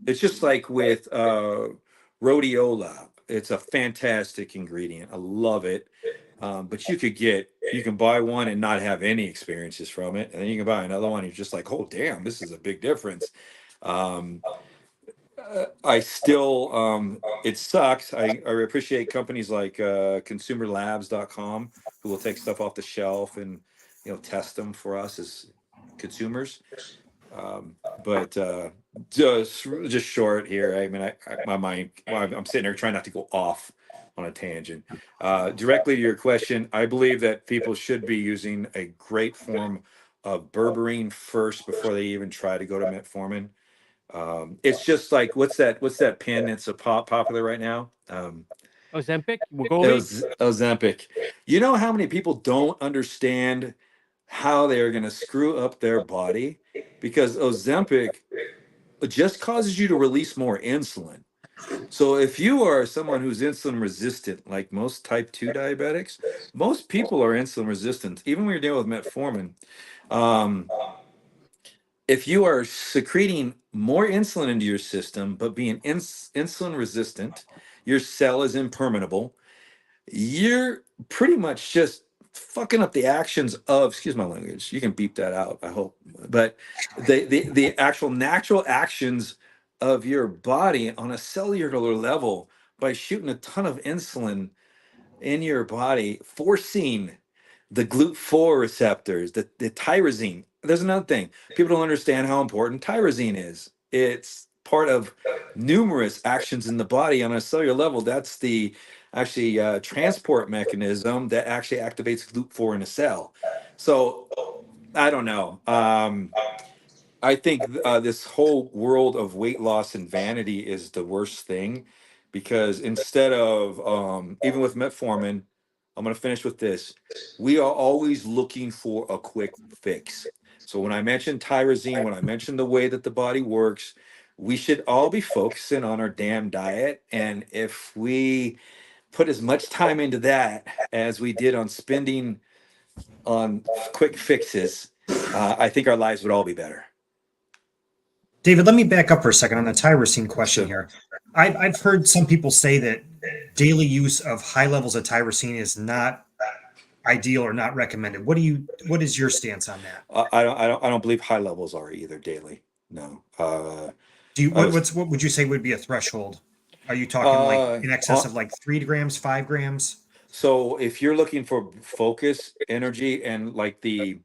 Speaker 2: It's just like with rhodiola. It's a fantastic ingredient. I love it. But you can buy one and not have any experiences from it. And then you can buy another one. And you're just like, oh, damn, this is a big difference. I still, it sucks. I appreciate companies like consumerlabs.com who will take stuff off the shelf and, test them for us as consumers. But just short here. I mean, my mind, I'm sitting here trying not to go off on a tangent. Directly to your question, I believe that people should be using a great form of berberine first before they even try to go to metformin. It's just like, what's that pin that's popular right now?
Speaker 1: Ozempic, Wegovy.
Speaker 2: Ozempic. You know how many people don't understand how they are going to screw up their body because Ozempic just causes you to release more insulin. So if you are someone who's insulin resistant, like most type 2 diabetics, most people are insulin resistant, even when you're dealing with metformin. If you are secreting more insulin into your system, but being insulin resistant, your cell is impermeable, you're pretty much just fucking up the actions of, excuse my language, you can beep that out, I hope, but the actual natural actions of your body on a cellular level by shooting a ton of insulin in your body, forcing the GLUT4 receptors, the tyrosine. There's another thing. People don't understand how important tyrosine is. It's part of numerous actions in the body on a cellular level. That's the transport mechanism that actually activates GLUT4 in a cell. So I don't know. I think this whole world of weight loss and vanity is the worst thing because instead of, even with metformin, I'm going to finish with this. We are always looking for a quick fix. So when I mentioned tyrosine, when I mentioned the way that the body works, we should all be focusing on our damn diet. And if we put as much time into that as we did on spending on quick fixes, I think our lives would all be better.
Speaker 4: David, let me back up for a second on the tyrosine question here. I've heard some people say that daily use of high levels of tyrosine is not ideal or not recommended. What is your stance on that?
Speaker 2: I don't believe high levels are either daily. No.
Speaker 4: What would you say would be a threshold? Are you talking like in excess of like 3 grams, 5 grams?
Speaker 2: So if you're looking for focus, energy, and like the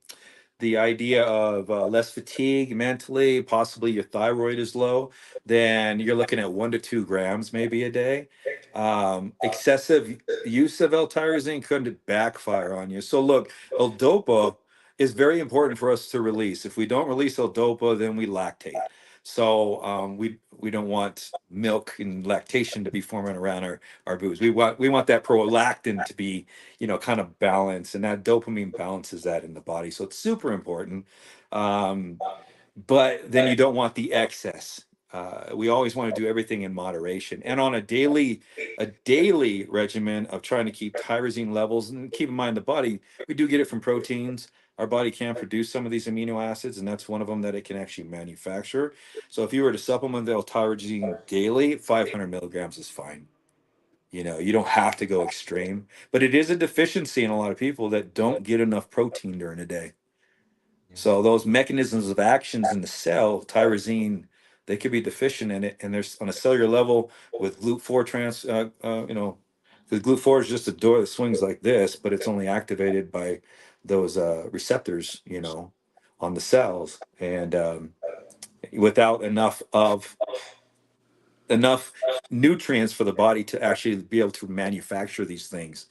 Speaker 2: idea of less fatigue mentally, possibly your thyroid is low, then you're looking at 1 to 2 grams maybe a day. Excessive use of L-tyrosine could backfire on you. So look, L-DOPA is very important for us to release. If we don't release L-DOPA, then we lactate. So we don't want milk and lactation to be forming around our booze. We want that prolactin to be, kind of balanced, and that dopamine balances that in the body. So it's super important. But then you don't want the excess. We always want to do everything in moderation, and on a daily regimen of trying to keep tyrosine levels. And keep in mind, the body, we do get it from proteins. Our body can produce some of these amino acids, and that's one of them that it can actually manufacture. So if you were to supplement the tyrosine daily, 500 milligrams is fine. You don't have to go extreme, but it is a deficiency in a lot of people that don't get enough protein during the day. So those mechanisms of actions in the cell, tyrosine, they could be deficient in it. And there's on a cellular level with GLUT4 because GLUT4 is just a door that swings like this, but it's only activated by those receptors, on the cells. And without enough nutrients for the body to actually be able to manufacture these things,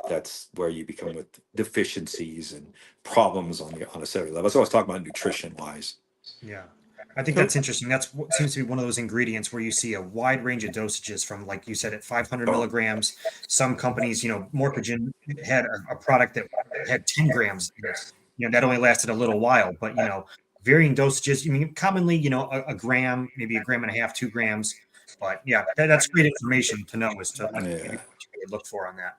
Speaker 2: that's where you become with deficiencies and problems on a cellular level. So I was talking about nutrition wise.
Speaker 4: Yeah. I think that's interesting. That's what seems to be one of those ingredients where you see a wide range of dosages from, like you said, at 500 milligrams. Some companies, Morphogen had a product that had 10 grams. That only lasted a little while, but, varying dosages. I mean, commonly, a gram, maybe a gram and a half, 2 grams. But yeah, that's great information to know as to what you would look for on that.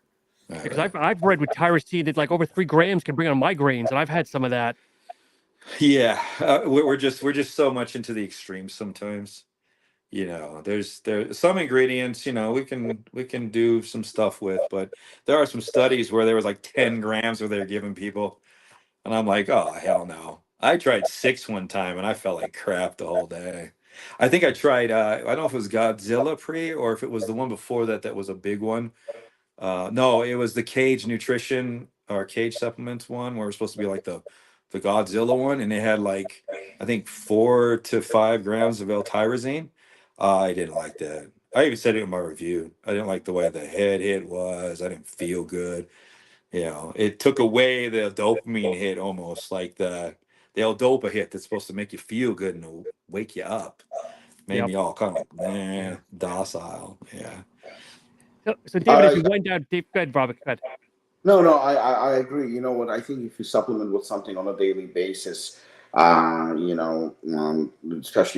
Speaker 1: Because I've read with tyrosine that like over 3 grams can bring on migraines, and I've had some of that.
Speaker 2: Yeah, we're just so much into the extremes sometimes. There's some ingredients, we can do some stuff with, but there are some studies where there was like 10 grams where they're giving people, and I'm like, oh hell no. I tried 6 one time and I felt like crap the whole day. I think I tried I don't know if it was Godzilla Pre or if it was the one before that was a big one. No, it was the Cage Nutrition or Cage Supplements one where it was supposed to be like the Godzilla one, and it had like I think 4 to 5 grams of L-tyrosine. I didn't like that. I even said it in my review. I didn't like the way the head hit was. I didn't feel good. It took away the dopamine hit almost, like the L-dopa hit that's supposed to make you feel good and wake you up. Made me all kind of docile. Yeah.
Speaker 1: So David, as you went down deep, go ahead, Robert. Go ahead.
Speaker 3: No, I agree. You know what? I think if you supplement with something on a daily basis, especially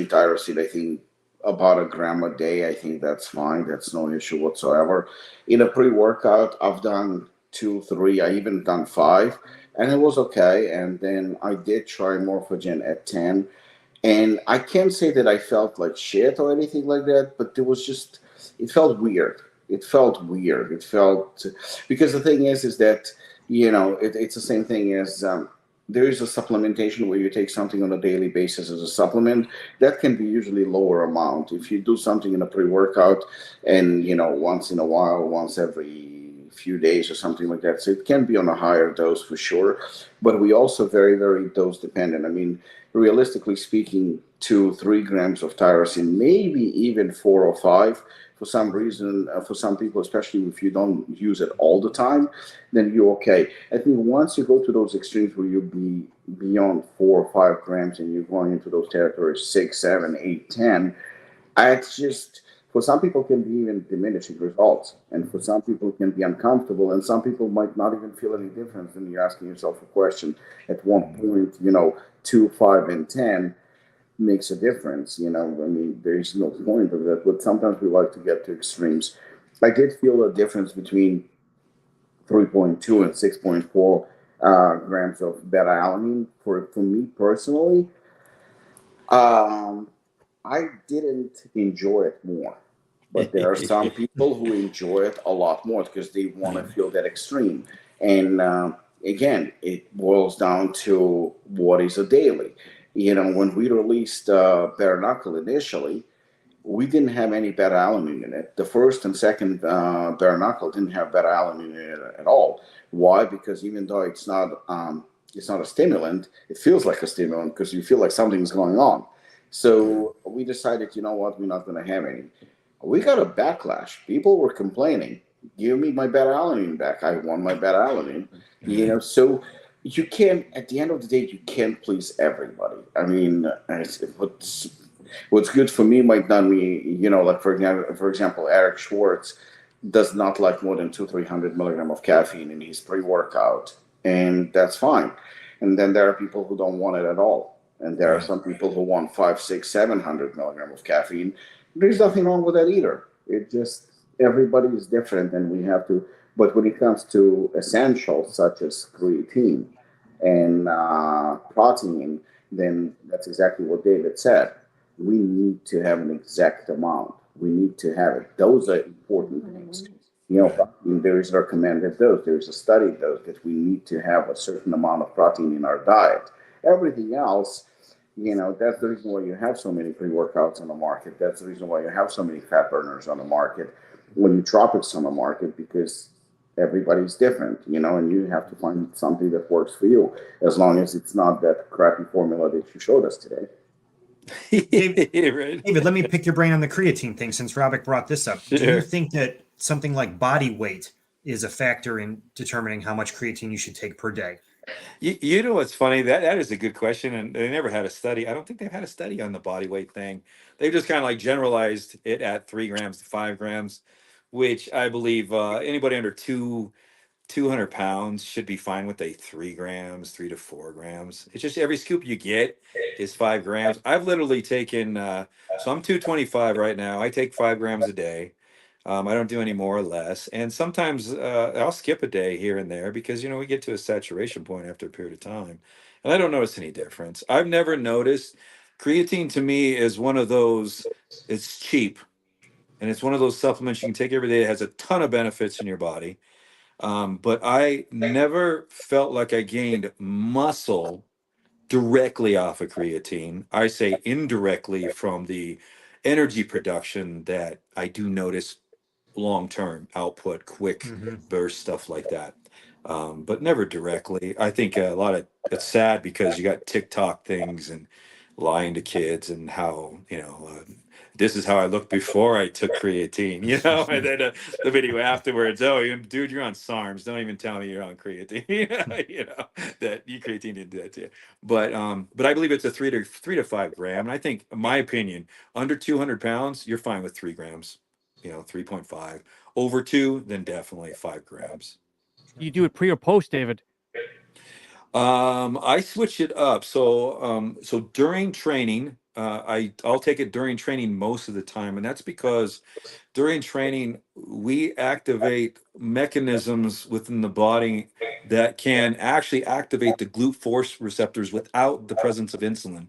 Speaker 3: tyrosine, I think about a gram a day, I think that's fine. That's no issue whatsoever. In a pre-workout, I've done 2, 3, I even done 5, and it was okay. And then I did try Morphogen at 10, and I can't say that I felt like shit or anything like that, but it felt weird. It felt because the thing is that it's the same thing as there is a supplementation where you take something on a daily basis as a supplement that can be usually lower amount. If you do something in a pre-workout and once in a while, once every few days or something like that, so it can be on a higher dose for sure. But we also very, very dose dependent. I mean, realistically speaking, 2, 3 grams of tyrosine, maybe even 4 or 5. For some reason, for some people, especially if you don't use it all the time, then you're okay. I think once you go to those extremes where you be beyond 4 or 5 grams and you're going into those territories 6, 7, 8, 10, it's just, for some people can be even diminishing results, and for some people can be uncomfortable, and some people might not even feel any difference. Then you're asking yourself a question. At one point, 2, 5, and 10 makes a difference. I mean, there's no point of that, but sometimes we like to get to extremes. I did feel a difference between 3.2 and 6.4 grams of beta-alanine. For me personally, I didn't enjoy it more, but there are some people who enjoy it a lot more because they want to feel that extreme. And again, it boils down to what is a daily. When we released bare knuckle initially, we didn't have any beta-alanine in it. The first and second bare knuckle didn't have beta-alanine in it at all. Why? Because even though it's not a stimulant, it feels like a stimulant because you feel like something's going on. So we decided, you know what, we're not going to have any. We got a backlash. People were complaining, give me my beta-alanine back. I want my beta-alanine. So you can't, at the end of the day, you can't please everybody. I mean, what's good for me might not be, like for example, Eric Schwartz does not like more than 200-300 milligram of caffeine in his pre-workout, and that's fine. And then there are people who don't want it at all, and there are some people who want 500, 600, 700 milligram of caffeine. There's nothing wrong with that either. It just, everybody is different, and we have to. But when it comes to essentials such as creatine and protein, then that's exactly what David said. We need to have an exact amount. We need to have it. Those are important things. There is recommended dose. There's a study dose that we need to have a certain amount of protein in our diet. Everything else, that's the reason why you have so many pre-workouts on the market. That's the reason why you have so many fat burners on the market, when nootropics on the market, because everybody's different, and you have to find something that works for you, as long as it's not that crappy formula that you showed us today.
Speaker 4: David, let me pick your brain on the creatine thing, since Robic brought this up.
Speaker 2: Sure.
Speaker 4: Do you think that something like body weight is a factor in determining how much creatine you should take per day?
Speaker 2: You know what's funny? That is a good question, and they never had a study. I don't think they've had a study on the body weight thing. They've just kind of like generalized it at 3 grams to 5 grams, which I believe anybody under 200 pounds should be fine with a 3 grams, 3 to 4 grams. It's just every scoop you get is 5 grams. I've literally taken, so I'm 225 right now. I take 5 grams a day. I don't do any more or less. And sometimes I'll skip a day here and there because, we get to a saturation point after a period of time. And I don't notice any difference. I've never noticed. Creatine to me is one of those, it's cheap. And it's one of those supplements you can take every day. It has a ton of benefits in your body. But I never felt like I gained muscle directly off of creatine. I say indirectly from the energy production that I do notice long-term output, quick burst, stuff like that. But never directly. I think it's sad because you got TikTok things and lying to kids and how, this is how I looked before I took creatine, and then the video afterwards, dude, you're on SARMs. Don't even tell me you're on creatine, that you creatine didn't do that to you. But I believe it's a 3 to 5 gram. And I think, in my opinion, under 200 pounds, you're fine with 3 grams, 3.5. Over 2, then definitely 5 grams.
Speaker 1: You do it pre or post, David?
Speaker 2: I switch it up. So during training, I'll take it during training most of the time, and that's because during training we activate mechanisms within the body that can actually activate the GLUT4 receptors without the presence of insulin.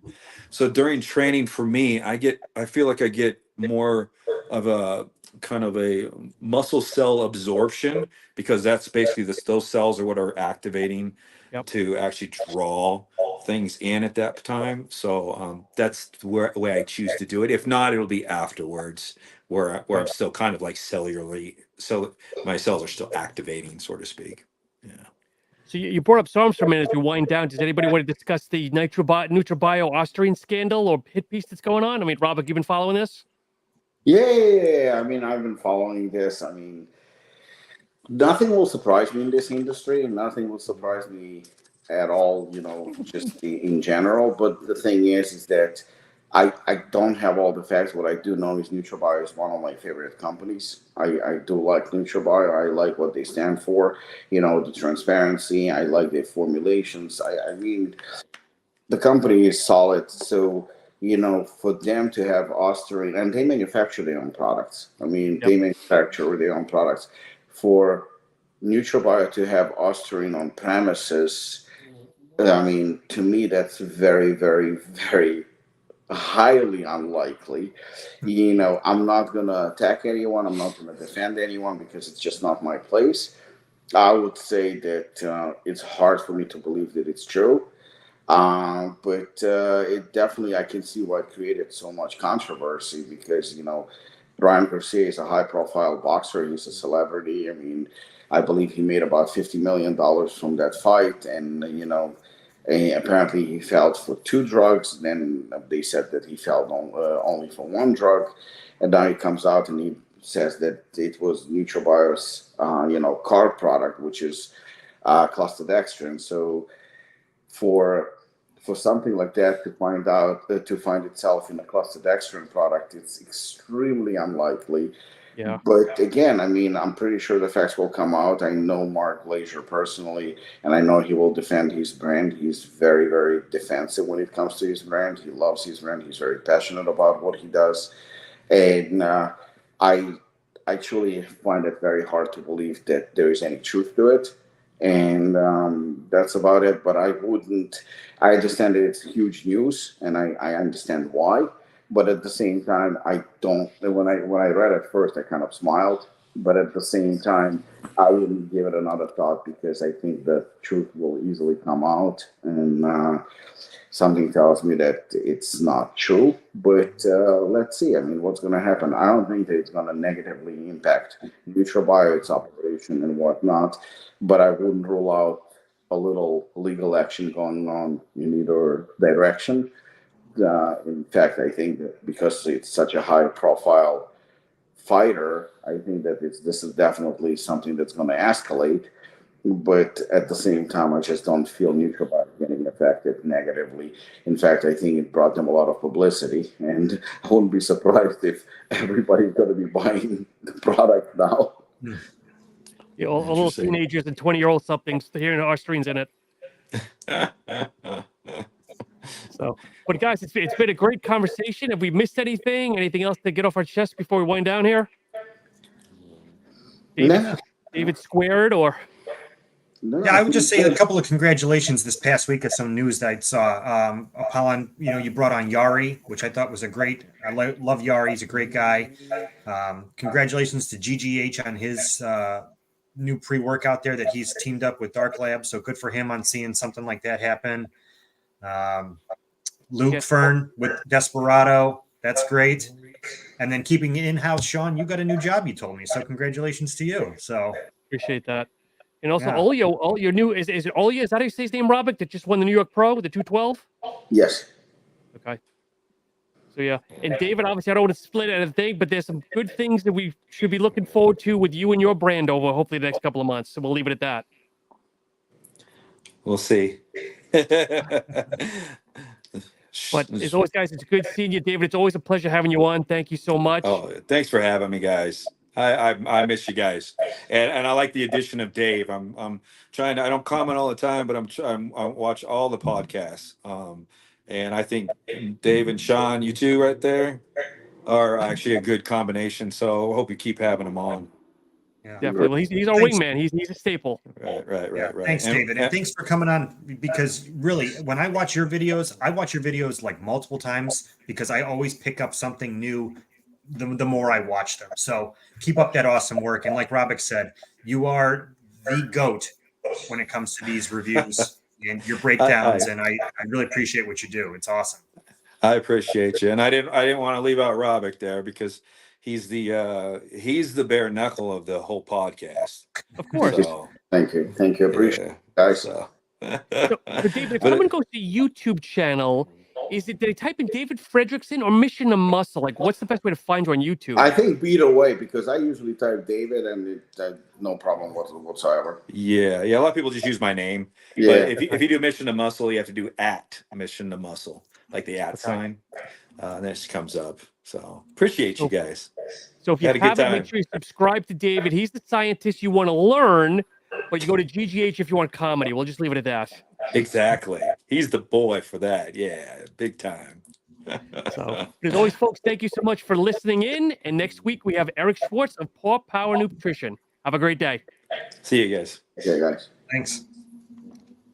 Speaker 2: So during training, for me, I feel like I get more of a kind of a muscle cell absorption, because that's basically those cells are what are activating to actually draw things in at that time. So that's the way I choose to do it. If not, it'll be afterwards where I'm still kind of like cellularly, so my cells are still activating, so to speak. Yeah.
Speaker 1: So you brought up SARMs for a minute as we wind down. Does anybody want to discuss the NutraBio Austrian scandal or hit piece that's going on? I mean, Rob, have you been following this?
Speaker 3: Yeah. I mean, I've been following this. I mean, nothing will surprise me in this industry, and nothing will surprise me at all, just in general. But the thing is that I don't have all the facts. What I do know is NutraBio is one of my favorite companies. I do like NutraBio. I like what they stand for, the transparency. I like their formulations. I mean, the company is solid. So, for them to have Austrian, and they manufacture their own products. I mean, they manufacture their own products. For NutraBio to have Austrian on premises, I mean, to me, that's very, very, very highly unlikely. I'm not going to attack anyone. I'm not going to defend anyone because it's just not my place. I would say that it's hard for me to believe that it's true. But it definitely, I can see why it created so much controversy because, Brian Garcia is a high-profile boxer. He's a celebrity. I mean, I believe he made about $50 million from that fight. And, apparently he failed for 2 drugs. Then they said that he failed only for 1 drug. And now he comes out and he says that it was NutraBio's, carb product, which is clusterdextrin. So for something like that to find itself in a clustered dextrin product, it's extremely unlikely.
Speaker 1: Yeah.
Speaker 3: But again, I mean, I'm pretty sure the facts will come out. I know Mark Glazer personally, and I know he will defend his brand. He's very, very defensive when it comes to his brand. He loves his brand. He's very passionate about what he does. And I truly find it very hard to believe that there is any truth to it. And that's about it. But I understand that it's huge news, and I understand why. But at the same time, I don't. When I read it first, I kind of smiled. But at the same time, I wouldn't give it another thought because I think the truth will easily come out, and something tells me that it's not true. But let's see. I mean, what's going to happen? I don't think that it's going to negatively impact NutraBio, its operation and whatnot. But I wouldn't rule out a little legal action going on in either direction. In fact, I think that because it's such a high-profile fighter, I think that this is definitely something that's going to escalate. But at the same time, I just don't feel NutraBio getting affected negatively. In fact, I think it brought them a lot of publicity, and I wouldn't be surprised if everybody's going to be buying the product now.
Speaker 1: Yeah, all little teenagers and 20-year-old somethings hearing our streams in it. So, but guys, it's been a great conversation. Have we missed anything? Anything else to get off our chest before we wind down here? David squared or?
Speaker 3: No,
Speaker 4: Yeah, I would just say a couple of congratulations this past week of some news that I saw. Apollon, you brought on Yari, which I thought was I love Yari. He's a great guy. Congratulations to GGH on his new pre-workout there that he's teamed up with Dark Lab. So good for him on seeing something like that happen. Luke Fern with Desperado. That's great. And then keeping it in-house, Sean, you got a new job, you told me. So congratulations to you. So
Speaker 1: appreciate that. And also, all your new is it Olya? Is that how you say his name, Robert? That just won the New York Pro, the 212?
Speaker 3: Yes.
Speaker 1: Okay. So yeah, and David, obviously, I don't want to split anything, but there's some good things that we should be looking forward to with you and your brand over hopefully the next couple of months. So we'll leave it at that.
Speaker 2: We'll see.
Speaker 1: But as always, guys, it's good seeing you, David. It's always a pleasure having you on. Thank you so much.
Speaker 2: Oh, thanks for having me, guys. I miss you guys, and I like the addition of Dave. I'm trying to. I don't comment all the time, but I watch all the podcasts. And I think Dave and Sean, you two right there, are actually a good combination. So I hope you keep having them on.
Speaker 4: Yeah.
Speaker 1: Definitely. Well, he's our wingman. He's a staple.
Speaker 2: Right.
Speaker 4: Thanks, David. And thanks for coming on, because really, when I watch your videos like multiple times because I always pick up something new the more I watch them. So keep up that awesome work. And like Robert said, you are the GOAT when it comes to these reviews and your breakdowns. And I really appreciate what you do. It's awesome.
Speaker 2: I appreciate you. And I didn't want to leave out Robert there because he's the bare knuckle of the whole podcast.
Speaker 1: Of course.
Speaker 2: So,
Speaker 3: Thank you. Appreciate it, guys.
Speaker 1: So David, if someone goes to YouTube channel, did they type in David Fredrickson or Mission to Muscle? Like, what's the best way to find you on YouTube?
Speaker 3: I think either way, because I usually type David and no problem whatsoever.
Speaker 2: Yeah. A lot of people just use my name.
Speaker 3: Yeah.
Speaker 2: But if you do Mission to Muscle, you have to do @Mission to Muscle, like the @ sign. And then it just comes up. So appreciate you guys.
Speaker 1: So if you haven't, make sure you subscribe to David. He's the scientist you want to learn, but you go to GGH if you want comedy. We'll just leave it at that.
Speaker 2: Exactly. He's the boy for that. Yeah, big time.
Speaker 1: So, as always, folks, thank you so much for listening in. And next week, we have Eric Schwartz of Paw Power Nutrition. Have a great day.
Speaker 2: See you guys.
Speaker 3: Okay, guys.
Speaker 4: Thanks.